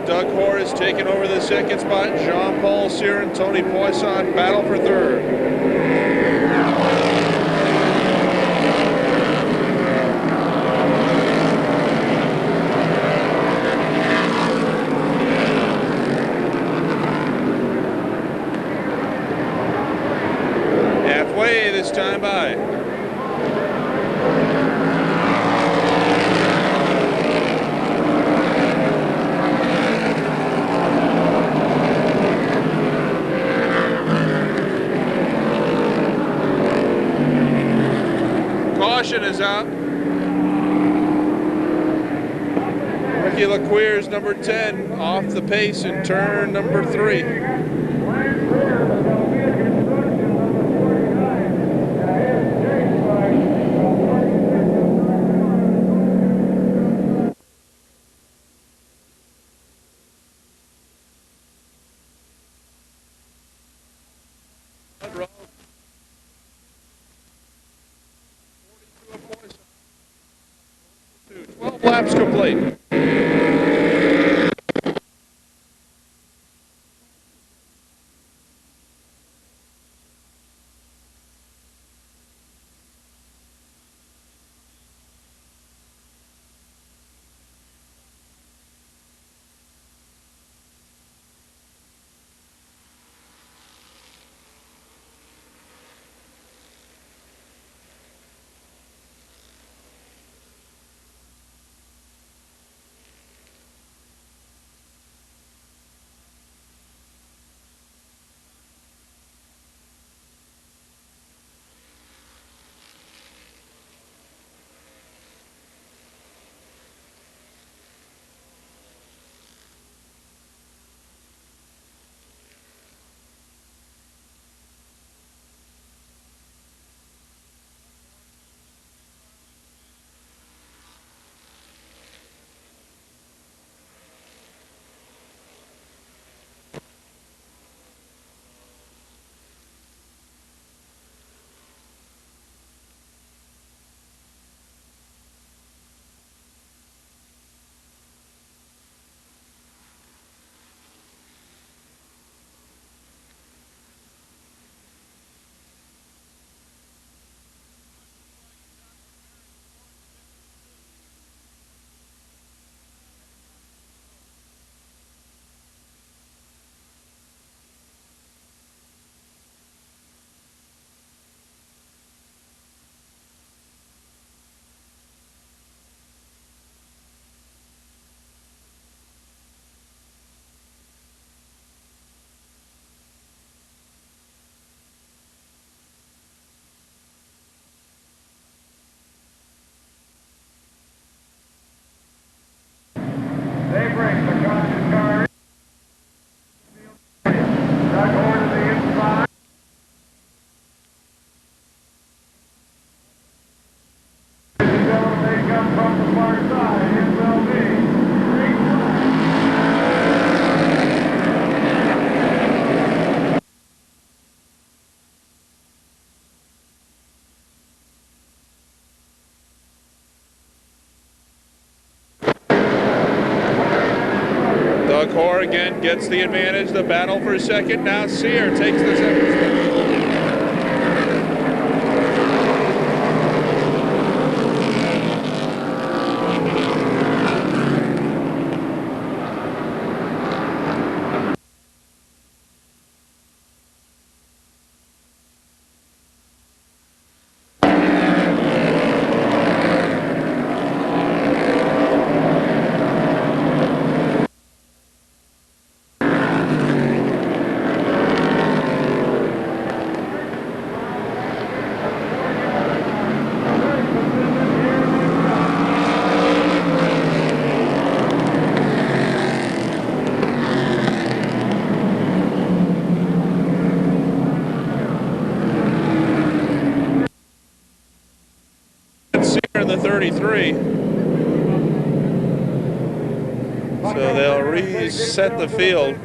Doug Hoare has taken over the second spot. Jean-Paul Cyr and Tony Poisson battle for third. Halfway this time by. Is out. Ricky LaQueer's number 10 off the pace in turn number 3. Laps complete. Doug Hoare again gets the advantage. The battle for second. Now Sear takes the second spot. In the 33. So they'll reset the field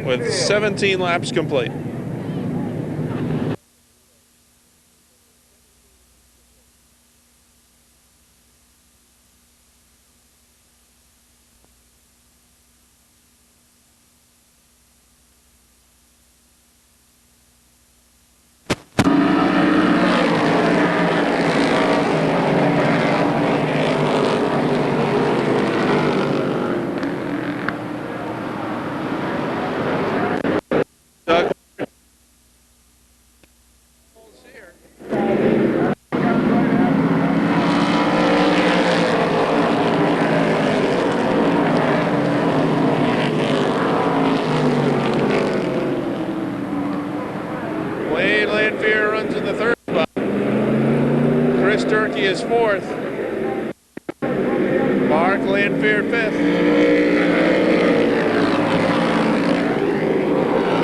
with 17 laps complete. Runs in the third spot. Chris Durkee is fourth. Mark Lanfear fifth.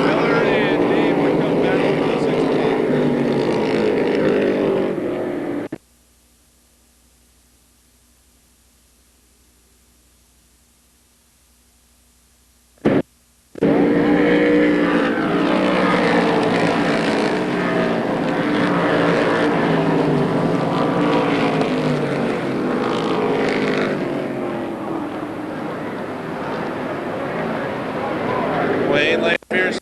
Miller and Dave would come back over the 16th. Wayne Lanfear.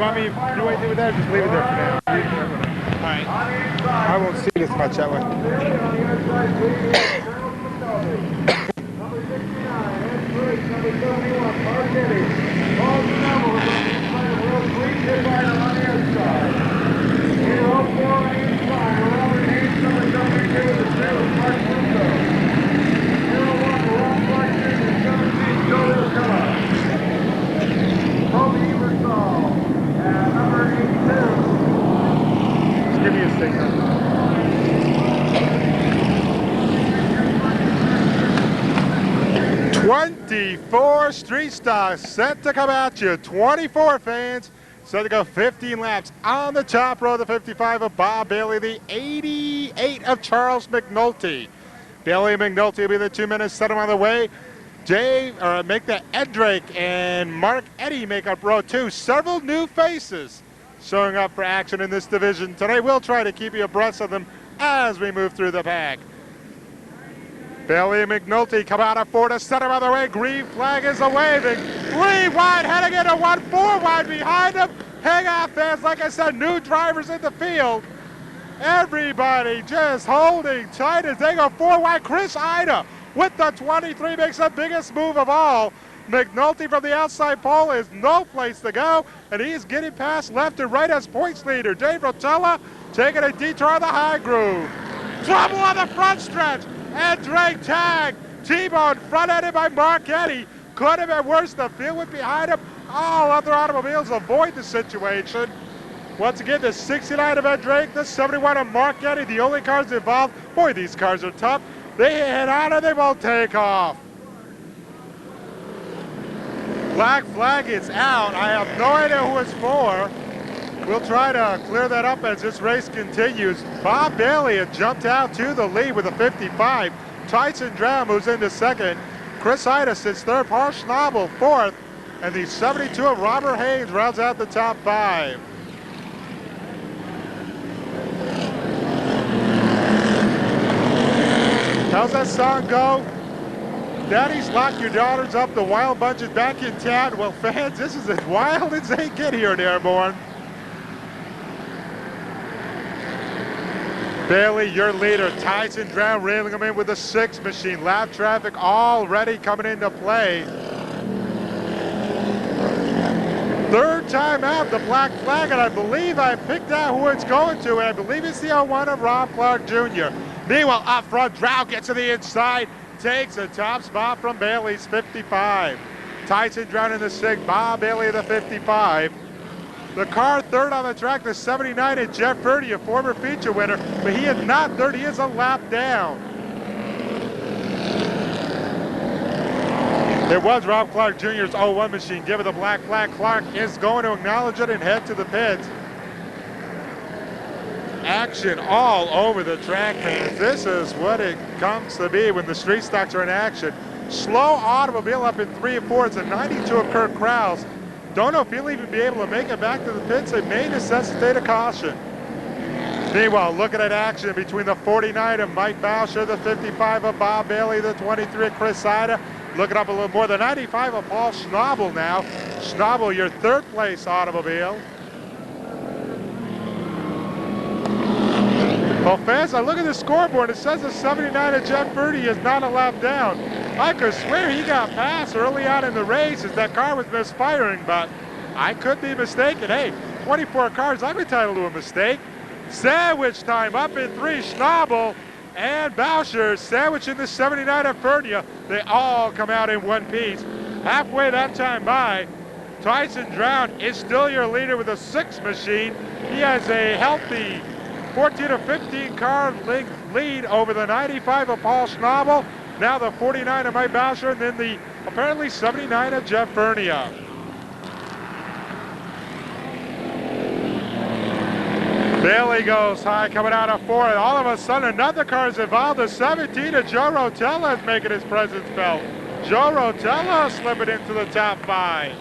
want me to do anything with that or just leave it there for now? All right. I won't see this much that way. Give me a signal. 24 street stocks set to come at you. 24 fans set to go 15 laps on the top row of the 55 of Bob Bailey, the 88 of Charles McNulty. Bailey and McNulty will be the 2 minutes set them on the way. Make that Ed Drake and Mark Eddy make up row 2. Several new faces showing up for action in this division today. We'll try to keep you abreast of them as we move through the pack. Bailey and McNulty come out of 4 to set him on the way. Green flag is waving. 3 wide, heading into 1, 4 wide behind him. Hang on, fans. Like I said, new drivers in the field. Everybody just holding tight as they go 4 wide. Chris Ida with the 23 makes the biggest move of all. McNulty from the outside pole is no place to go, and he's getting past left and right as points leader. Dave Rotella taking a detour on the high groove. Trouble on the front stretch, and Drake tag. T-bone front-ended by Mark Eddy. Could have been worse. The field was behind him. All other automobiles avoid the situation. Once again, the 69 of Ed Drake, the 71 of Mark Eddy, the only cars involved. Boy, these cars are tough. They head on and they won't take off. Black flag is out. I have no idea who it's for. We'll try to clear that up as this race continues. Bob Bailey had jumped out to the lead with a 55. Tyson Drown moves into second. Chris Ida sits third. Paul Schnabel fourth. And the 72 of Robert Haynes rounds out the top 5. How's that song go? Daddies, lock your daughters up. The Wild Bunch is back in town. Well, fans, this is as wild as they get here at Airborne. Bailey, your leader. Tyson Drown railing him in with a 6 machine. Lap traffic already coming into play. Third time out, the black flag, and I believe I picked out who it's going to, and I believe it's the 01 of Rob Clark Jr. Meanwhile, up front, Drown gets to the inside. Takes a top spot from Bailey's 55. Tyson Drown in the 6, Bob Bailey in the 55. The car third on the track, the 79 of Jeff Purdy, a former feature winner, but he is not third, he is a lap down. It was Rob Clark Jr.'s 01 machine. Given the black flag, Clark is going to acknowledge it and head to the pits. Action all over the track, fans. This is what it comes to be when the street stocks are in action. Slow automobile up in 3 and 4. It's a 92 of Kirk Krause. Don't know if he'll even be able to make it back to the pits. It may necessitate a caution. Meanwhile, looking at action between the 49 of Mike Boucher, the 55 of Bob Bailey, the 23 of Chris Ida. Looking up a little more, the 95 of Paul Schnabel now. Schnabel, your 3rd place automobile. Well, fans, I look at the scoreboard. It says the 79 of Jeff Purdy is not a lap down. I could swear he got past early on in the race as that car was misfiring, but I could be mistaken. Hey, 24 cars, I'm entitled to a mistake. Sandwich time up in 3, Schnabel and Boucher sandwiching the 79 of Purdy. They all come out in one piece. Halfway that time by, Tyson Drown is still your leader with a 6 machine. He has a healthy 14 to 15 car lead over the 95 of Paul Schnabel. Now the 49 of Mike Boucher, and then the apparently 79 of Jeff Vernia. Bailey goes high coming out of 4, and all of a sudden another car is involved. The 17 of Joe Rotella is making his presence felt. Joe Rotella slipping into the top 5.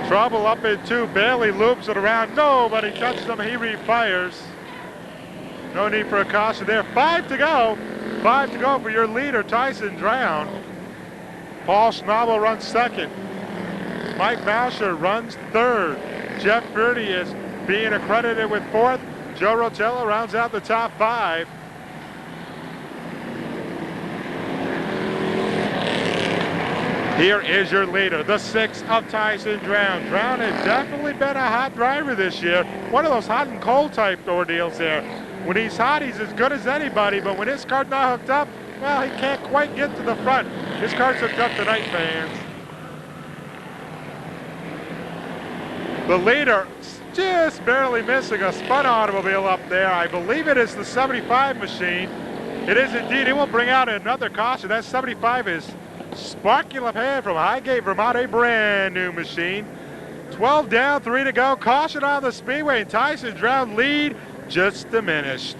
Trouble up in 2. Bailey loops it around. Nobody touches him. He refires. No need for a caution there. 5 to go. 5 to go for your leader, Tyson Drown. Paul Schnabel runs 2nd. Mike Boucher runs third. Jeff Ferdy is being accredited with fourth. Joe Rotella rounds out the top 5. Here is your leader, the 6 of Tyson Drown. Drown has definitely been a hot driver this year. One of those hot and cold type ordeals there. When he's hot, he's as good as anybody, but when his car's not hooked up, well, he can't quite get to the front. His car's hooked up tonight, fans. The leader just barely missing a spun automobile up there. I believe it is the 75 machine. It is indeed. It will bring out another caution. That 75 is Sparky LePan from Highgate, Vermont, a brand new machine. 12 down, 3 to go. Caution on the speedway, and Tyson Drown lead just diminished.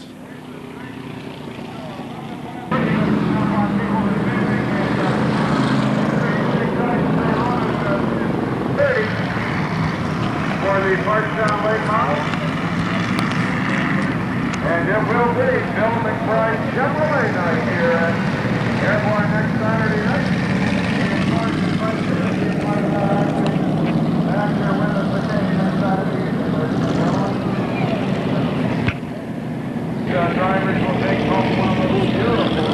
For the Parktown late model. And it will be Bill McBride Chevrolet night here at Airborne next Saturday night. After winner for next Saturday. The drivers will take home one of those beautiful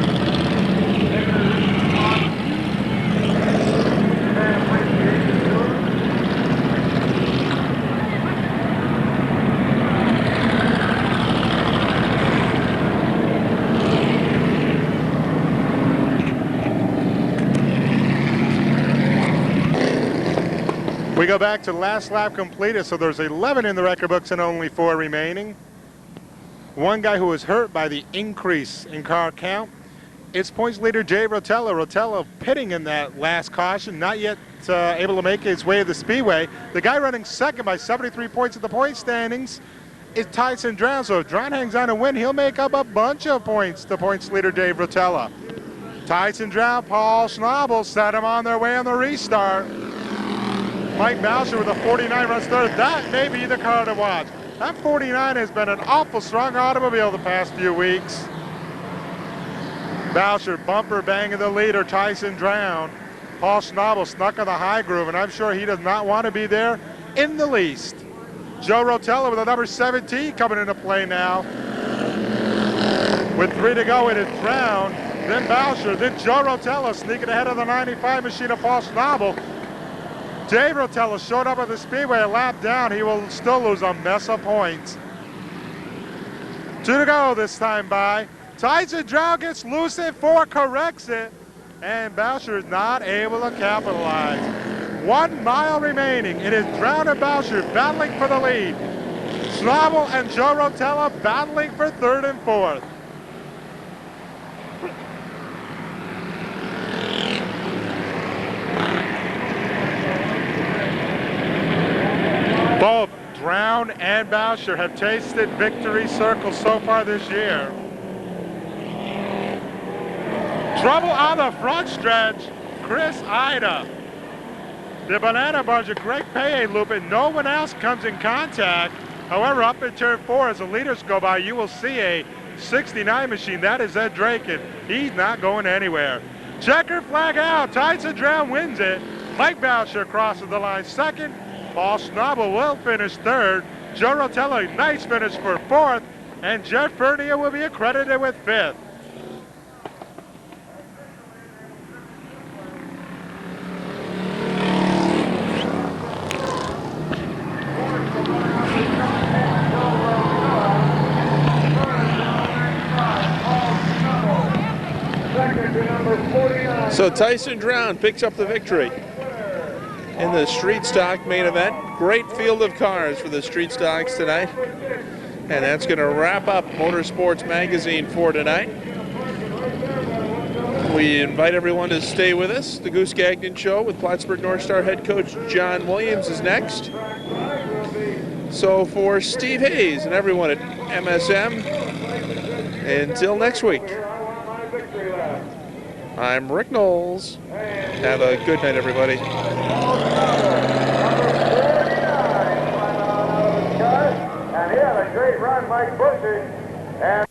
We go back to last lap completed, so there's 11 in the record books and only 4 remaining. One guy who was hurt by the increase in car count. It's points leader Jay Rotella. Rotella pitting in that last caution, not yet able to make his way to the speedway. The guy running second by 73 points at the point standings is Tyson Drown. So if Drown hangs on and win, he'll make up a bunch of points to points leader Dave Rotella. Tyson Drown, Paul Schnabel set him on their way on the restart. Mike Boucher with a 49 runs third. That may be the car to watch. That 49 has been an awful strong automobile the past few weeks. Boucher bumper banging the leader, Tyson Drown. Paul Schnabel snuck on the high groove, and I'm sure he does not want to be there in the least. Joe Rotella with a number 17 coming into play now. With 3 to go, it is Drown, then Boucher, then Joe Rotella sneaking ahead of the 95 machine of Paul Schnabel. Dave Rotella showed up at the speedway a lap down. He will still lose a mess of points. 2 to go this time by. Tyson Drown gets loose at 4, corrects it, and Boucher is not able to capitalize. 1 mile remaining. It is Drown and Boucher battling for the lead. Schnabel and Joe Rotella battling for 3rd and 4th. Both Drown and Boucher have tasted victory circle so far this year. Trouble on the front stretch, Chris Ida. The banana bunch of Greg Paye loop, and no one else comes in contact. However, up in turn 4, as the leaders go by, you will see a 69 machine. That is Ed Drake, and he's not going anywhere. Checker flag out. Tyson Drown wins it. Mike Boucher crosses the line second. Paul Schnabel will finish 3rd. Joe Rotella, nice finish for 4th. And Jeff Fernier will be accredited with 5th. So Tyson Drown picks up the victory in the street stock main event. Great field of cars for the street stocks tonight. And that's going to wrap up MotorSports Magazine for tonight. We invite everyone to stay with us. The Goose Gagnon Show with Plattsburgh North Star head coach John Williams is next. So for Steve Hayes and everyone at MSM, until next week, I'm Rick Knowles. Have a good night, everybody. And he had a great run, Mike Bushy. And